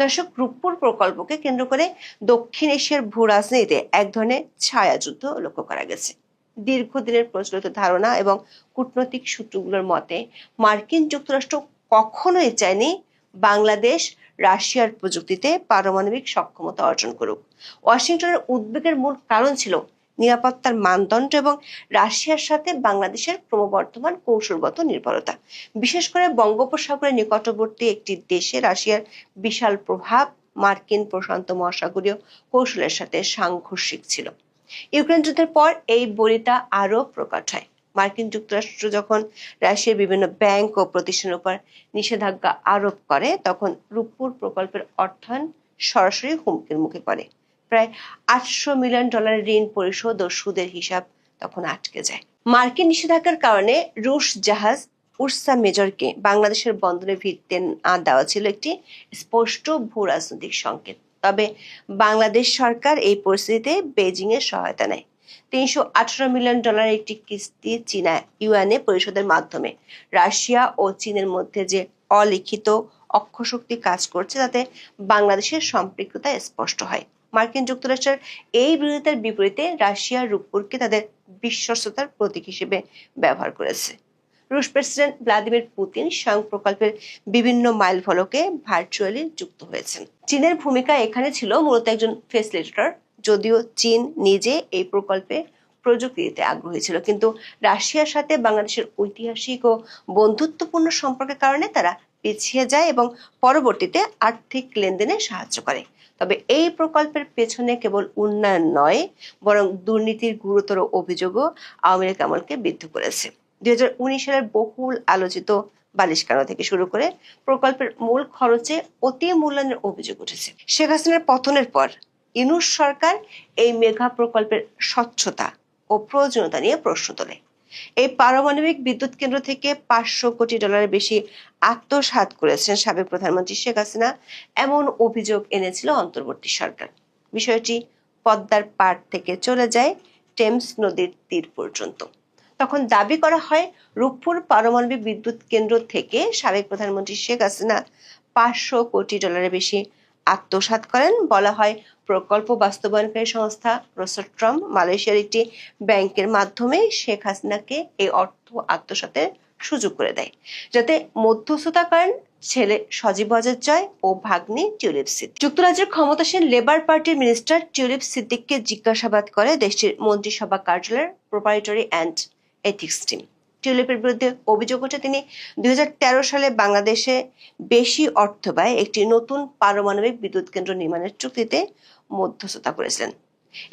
Speaker 5: দর্শক, রূপপুর প্রকল্পকে কেন্দ্র করে দক্ষিণ এশিয়ার ভূ রাজনীতিতে এক ধরনের ছায়াযুদ্ধ লক্ষ্য করা গেছে। দীর্ঘদিনের প্রচলিত ধারণা এবং কূটনৈতিক সূত্রগুলোর মতে মার্কিন যুক্তরাষ্ট্র কখনোই চায়নি বাংলাদেশ রাশিয়ার প্রযুক্তিতে পারমাণবিক সক্ষমতা অর্জন করুক। ওয়াশিংটনের উদ্বেগের মূল কারণ ছিল নিরাপত্তার মানদণ্ড এবং রাশিয়ার সাথে বাংলাদেশের ক্রমবর্ধমান কৌশলগত নির্ভরতা। বিশেষ করে বঙ্গোপসাগরের নিকটবর্তী একটি দেশে রাশিয়ার বিশাল প্রভাব মার্কিন প্রশান্ত মহাসাগরীয় কৌশলের সাথে সাংঘর্ষিক ছিল। ইউক্রেন যুদ্ধের পর এই বলিটা আরো প্রকট হয়। মার্কিন যুক্তরাষ্ট্র যখন রাশিয়ার বিভিন্ন ব্যাংক ও প্রতিষ্ঠানের উপর নিষেধাজ্ঞা আরোপ করে তখন রূপপুর প্রকল্পের অর্থায়ন সরাসরি হুমকির মুখে পড়ে। প্রায় $800 মিলিয়ন ঋণ পরিশোধ ও সুদের হিসাব তখন আটকে যায়। মার্কিন নিষেধাজ্ঞার কারণে রুশ জাহাজ উর্সা মেজরকে বাংলাদেশের বন্দরে ভিড়তে না দেওয়া ছিল একটি স্পষ্ট ভূ রাজনৈতিক সংকেত। তবে বাংলাদেশ সরকার এই পরিস্থিতিতে বেজিং এর সহায়তা নেয়। $318 মিলিয়ন একটি কিস্তি চীনা ইউয়ানে পরিশোধের মাধ্যমে রাশিয়া ও চীনের মধ্যে যে অলিখিত অক্ষশক্তি কাজ করছে তাতে বাংলাদেশের সম্পৃক্ততা স্পষ্ট হয়। মার্কিন যুক্তরাষ্ট্রের এই বিরোধিতার বিপরীতে রাশিয়া রূপপুরকে তাদের বিশ্বস্ততার প্রতীক হিসেবে ব্যবহার করেছে। রুশ প্রেসিডেন্ট ভ্লাদিমির পুতিন স্বয়ং প্রকল্পের বিভিন্ন মাইল ফলকে ভার্চুয়ালি যুক্ত হয়েছেন। চীনের ভূমিকা এখানে ছিল মূলত একজন ফেসিলিটেটর। যদিও চীন নিজে এই প্রকল্পে প্রযুক্তি দিতে আগ্রহী ছিল, কিন্তু রাশিয়ার সাথে বাংলাদেশের ঐতিহাসিক ও বন্ধুত্বপূর্ণ সম্পর্কের কারণে তারা পিছিয়ে যায় এবং পরবর্তীতে আর্থিক লেনদেনে সাহায্য করে। তবে এই প্রকল্পের পেছনে কেবল উন্নয়ন নয়, বরং দুর্নীতির গুরুতর অভিযোগও আওয়ামী লীগ আমলকে বিদ্ধ করেছে। 2019 সালের বহুল আলোচিত বালিশকানা থেকে শুরু করে প্রকল্পের মূল খরচে অতি মূল্যায়নের অভিযোগ উঠেছে। শেখ হাসিনার পতনের পর ইউনূস সরকার এই মেগা প্রকল্পের স্বচ্ছতা ও প্রয়োজনীয়তা নিয়ে প্রশ্ন তোলে। এই পারমাণবিক বিদ্যুৎ কেন্দ্র থেকে $500 কোটি বেশি আত্মসাৎ করেছেন সাবেক প্রধানমন্ত্রী শেখ হাসিনা, এমন অভিযোগ এনেছিল অন্তর্বর্তী সরকার। বিষয়টি পদ্মার পাড় থেকে চলে যায় টেমস নদীর তীর পর্যন্ত। তখন দাবি করা হয় রূপপুর পারমাণবিক বিদ্যুৎ কেন্দ্র থেকে সাবেক প্রধানমন্ত্রী শেখ হাসিনা $500 কোটি বেশি আত্মসাৎ করেন। বলা হয় প্রকল্প বাস্তবায়নকারী সংস্থা রোসাট্রম মালয়েশিয়ার একটি ব্যাংকের মাধ্যমে শেখ হাসিনাকে এই অর্থ আত্মসাতের সুযোগ করে দেয়, যাতে মধ্যস্থতা করেন ছেলে সজীব ওয়াজেদ জয় ও ভাগ্নি টিউলিপ সিদ্দিক। যুক্তরাজ্যের ক্ষমতাসীন লেবার পার্টির মিনিস্টার টিউলিপ সিদ্দিককে জিজ্ঞাসাবাদ করে দেশটির মন্ত্রিসভা কার্যালয়ের প্রোপ্রাইটরি অ্যান্ড এথিক্স টিম। টিউলিপের বিরুদ্ধে অভিযোগ ওঠে তিনি 2013 সালে বাংলাদেশে বেশি অর্থ ব্যয়ে একটি নতুন পারমাণবিক বিদ্যুৎ কেন্দ্র নির্মাণের চুক্তিতে মধ্যস্থতা করেছিলেন।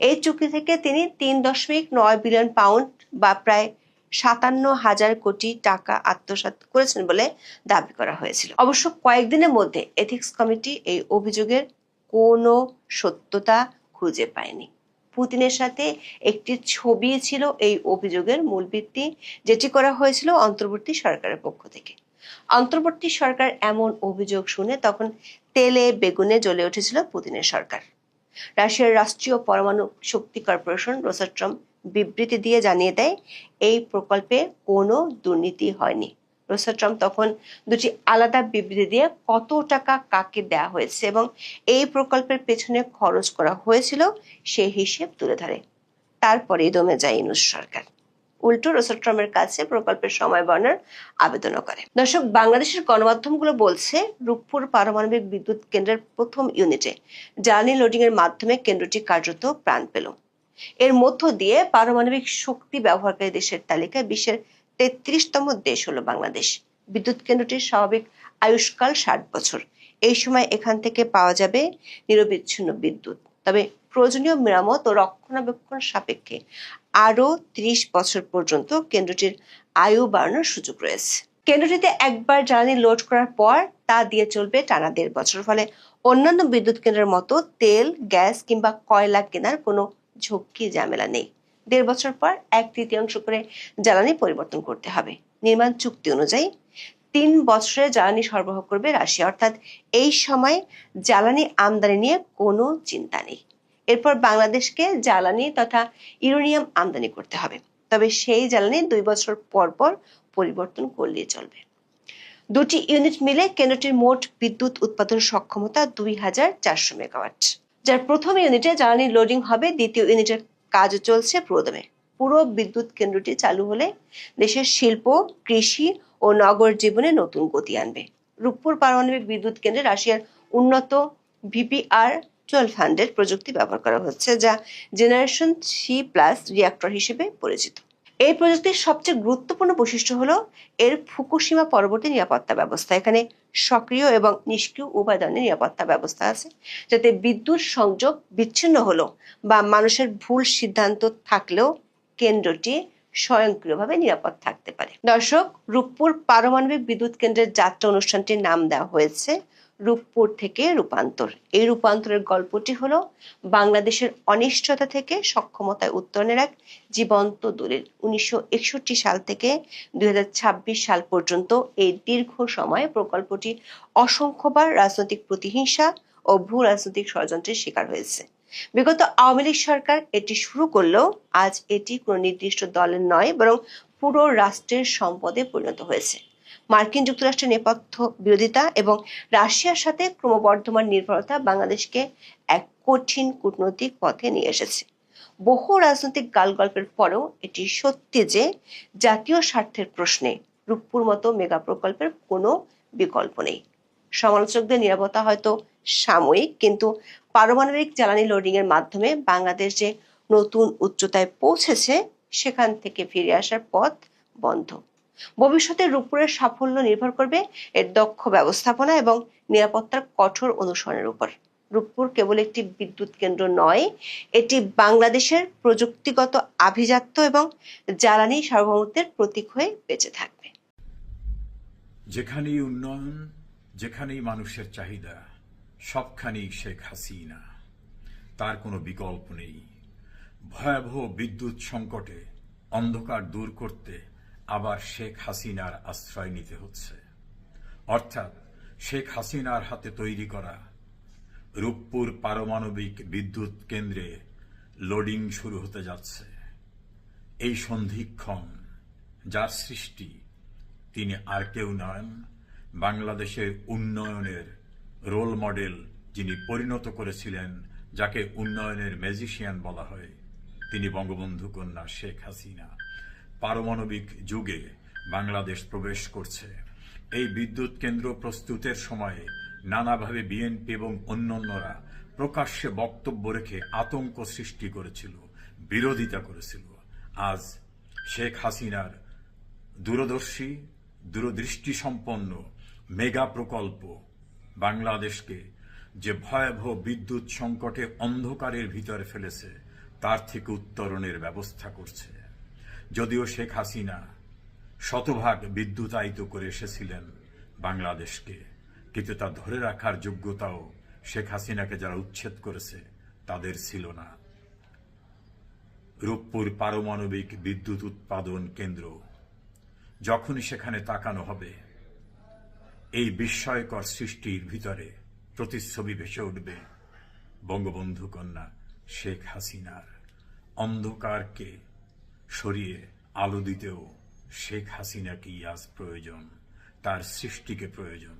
Speaker 5: এই চুক্তি থেকে তিনি 3.9 বিলিয়ন পাউন্ড বা প্রায় 57,000 কোটি টাকা আত্মসাৎ করেছেন বলে দাবি করা হয়েছিল। অবশ্য কয়েকদিনের মধ্যে এথিক্স কমিটি এই অভিযোগের কোনো সত্যতা খুঁজে পায়নি। পুতিনের সাথে একটি ছবি ছিল এই অভিযোগের মূল ভিত্তি, যেটি করা হয়েছিল অন্তর্বর্তী সরকারের পক্ষ থেকে। অন্তর্বর্তী সরকার এমন অভিযোগ শুনে তখন তেলে বেগুনে জ্বলে উঠেছিল পুতিনের সরকার। রাশিয়ার রাষ্ট্রীয় পরমাণু শক্তি কর্পোরেশন রোসাট্রম বিবৃতি দিয়ে জানিয়ে দেয় এই প্রকল্পে কোনো দুর্নীতি হয়নি। রোসাট্রম তখন দুটি আলাদা বিবৃতি দিয়ে কত টাকা কাকে দেওয়া হয়েছে এবং এই প্রকল্পের পেছনে খরচ করা হয়েছিল সেই হিসেব তুলে ধরে। তারপরে দমে যায় ইউনূস সরকার, উল্টো রোসাট্রমের কাছে প্রকল্পের সময় বর্ণার আবেদনও করে। দর্শক, বাংলাদেশের গণমাধ্যমগুলো বলছে রূপপুর পারমাণবিক বিদ্যুৎ কেন্দ্রের প্রথম ইউনিটে জ্বালানি লোডিং এর মাধ্যমে কেন্দ্রটি কার্যত প্রাণ পেল। এর মধ্য দিয়ে পারমাণবিক শক্তি ব্যবহারকারী দেশের তালিকায় বিশ্বের 33তম দেশ হলো বাংলাদেশ। বিদ্যুৎ কেন্দ্রটির স্বাভাবিক আয়ুষ্কাল 60 বছর। এই সময় এখান থেকে পাওয়া যাবে নিরবিচ্ছিন্ন বিদ্যুৎ। তবে প্রয়োজনীয় মেরামত ও রক্ষণাবেক্ষণ সাপেক্ষে আরো 30 বছর পর্যন্ত কেন্দ্রটির আয়ু বাড়ানোর সুযোগ রয়েছে। কেন্দ্রটিতে একবার জ্বালানি লোড করার পর তা দিয়ে চলবে টানা 1.5 বছর। ফলে অন্যান্য বিদ্যুৎ কেন্দ্রের মতো তেল, গ্যাস কিংবা কয়লা কেনার কোনো ঝক্কি ঝামেলা নেই। 1.5 বছর পর 1/3 করে জ্বালানি পরিবর্তন করতে হবে। নির্মাণ চুক্তি অনুযায়ী 3 বছরে জ্বালানি সরবরাহ করবে রাশিয়া, অর্থাৎ এই সময় জ্বালানি আমদানি নিয়ে কোনো চিন্তা নেই। এরপর বাংলাদেশকে জ্বালানি তথা ইউরেনিয়াম আমদানি করতে হবে। তবে সেই জ্বালানি 2 বছর পর পর পরিবর্তন করলেই চলবে। দুটি ইউনিট মিলে কেন্দ্রটির মোট বিদ্যুৎ উৎপাদন সক্ষমতা 2400 মেগাওয়াট, যার প্রথম ইউনিটে জ্বালানি লোডিং হবে, দ্বিতীয় ইউনিটের কাজও চলছে পুরোদমে। পুরো বিদ্যুৎ কেন্দ্রটি চালু হলে দেশের শিল্প, কৃষি ও নগর জীবনে নতুন গতি আনবে। রূপপুর পারমাণবিক বিদ্যুৎ কেন্দ্রে রাশিয়ার উন্নত VPR-1200 প্রযুক্তি ব্যবহার করা হচ্ছে, যা জেনারেশন 3+ রিঅ্যাক্টর হিসেবে পরিচিত। এই প্রযুক্তির সবচেয়ে গুরুত্বপূর্ণ বৈশিষ্ট্য হলো এর ফুকুশিমা পরবর্তী নিরাপত্তা ব্যবস্থা। এখানে সক্রিয় এবং নিষ্ক্রিয় উভয় ধরনের নিরাপত্তা ব্যবস্থা আছে, যাতে বিদ্যুৎ সংযোগ বিচ্ছিন্ন হলো বা মানুষের ভুল সিদ্ধান্ত থাকলেও কেন্দ্রটি স্বয়ংক্রিয়ভাবে নিরাপদ থাকতে পারে। দর্শক, রূপপুর পারমাণবিক বিদ্যুৎ কেন্দ্রের যাত্রা অনুষ্ঠানটির নাম দেওয়া হয়েছে রূপপুর থেকে রূপান্তর। এই রূপান্তরের গল্পটি হলো বাংলাদেশের অনিশ্চয়তা থেকে সক্ষমতায় উত্তরণের এক জীবন্ত দলিল। 1961 সাল থেকে 2026 সাল পর্যন্ত এই দীর্ঘ সময়ে প্রকল্পটি অসংখ্যবার রাজনৈতিক প্রতিহিংসা ও ভূ রাজনৈতিক ষড়যন্ত্রের শিকার হয়েছে। বিগত আওয়ামী লীগ সরকার এটি শুরু করলেও আজ এটি কোনো নির্দিষ্ট দলের নয়, বরং পুরো রাষ্ট্রের সম্পদে পরিণত হয়েছে। মার্কিন যুক্তরাষ্ট্রের নেপথ্য বিরোধিতা এবং রাশিয়ার সাথে ক্রমবর্ধমান নির্ভরতা বাংলাদেশকে এক কঠিন কূটনৈতিক পথে নিয়ে এসেছে। বহু রাজনৈতিক গালগল্পের পরেও এটি সত্যি যে জাতীয় স্বার্থের প্রশ্নে রূপপুর মতো মেগা প্রকল্পের কোনো বিকল্প নেই। সমালোচকদের নীরবতা হয়তো সাময়িক, কিন্তু পারমাণবিক জ্বালানি লোডিং এর মাধ্যমে বাংলাদেশ যে নতুন উচ্চতায় পৌঁছেছে, সেখান থেকে ফিরে আসার পথ বন্ধ। ভবিষ্যতে রূপপুরের সাফল্য নির্ভর করবে এর দক্ষ ব্যবস্থাপনা এবং নিরাপত্তার কঠোর অনুসরণের উপর। রূপপুর কেবল একটি বিদ্যুৎ কেন্দ্র নয়, এটি বাংলাদেশের প্রযুক্তিগত আভিজাত্য এবং জ্বালানি সার্বভৌমত্বের প্রতীক হয়ে বেঁচে থাকবে।
Speaker 6: যেখানেই উন্নয়ন, যেখানেই মানুষের চাহিদা, সবখানেই শেখ হাসিনা। তার কোনো বিকল্প নেই। ভয়াবহ বিদ্যুৎ সংকটে অন্ধকার দূর করতে আবার শেখ হাসিনার আশ্রয় নিতে হচ্ছে। অর্থাৎ শেখ হাসিনার হাতে তৈরি করা রূপপুর পারমাণবিক বিদ্যুৎ কেন্দ্রে লোডিং শুরু হতে যাচ্ছে। এই সন্ধিক্ষণ যার সৃষ্টি, তিনি আর কেউ নন, বাংলাদেশের উন্নয়নের রোল মডেল যিনি পরিণত করেছিলেন, যাকে উন্নয়নের ম্যাজিশিয়ান বলা হয়, তিনি বঙ্গবন্ধু কন্যা শেখ হাসিনা। পারমাণবিক যুগে বাংলাদেশ প্রবেশ করছে। এই বিদ্যুৎ কেন্দ্র প্রস্তুতের সময়ে নানাভাবে বিএনপি এবং অন্যান্যরা প্রকাশ্যে বক্তব্য রেখে আতঙ্ক সৃষ্টি করেছিল, বিরোধিতা করেছিল। আজ শেখ হাসিনার দূরদর্শী, দূরদৃষ্টি সম্পন্ন মেগা প্রকল্প বাংলাদেশকে যে ভয়াবহ বিদ্যুৎ সংকটে অন্ধকারের ভিতরে ফেলেছে, তার থেকে উত্তরণের ব্যবস্থা করছে। যদিও শেখ হাসিনা শতভাগ বিদ্যুতায়িত করে এসেছিলেন বাংলাদেশকে, কিন্তু তা ধরে রাখার যোগ্যতাও শেখ হাসিনাকে যারা উচ্ছেদ করেছে তাদের ছিল না। রূপপুর পারমাণবিক বিদ্যুৎ উৎপাদন কেন্দ্র যখনই সেখানে তাকানো হবে, এই বিস্ময়কর সৃষ্টির ভিতরে প্রতিচ্ছবি ভেসে উঠবে বঙ্গবন্ধু কন্যা শেখ হাসিনার। অন্ধকারকে সরিয়ে আলো দিতেও শেখ হাসিনাকেই আজ প্রয়োজন, তার সৃষ্টিকে প্রয়োজন।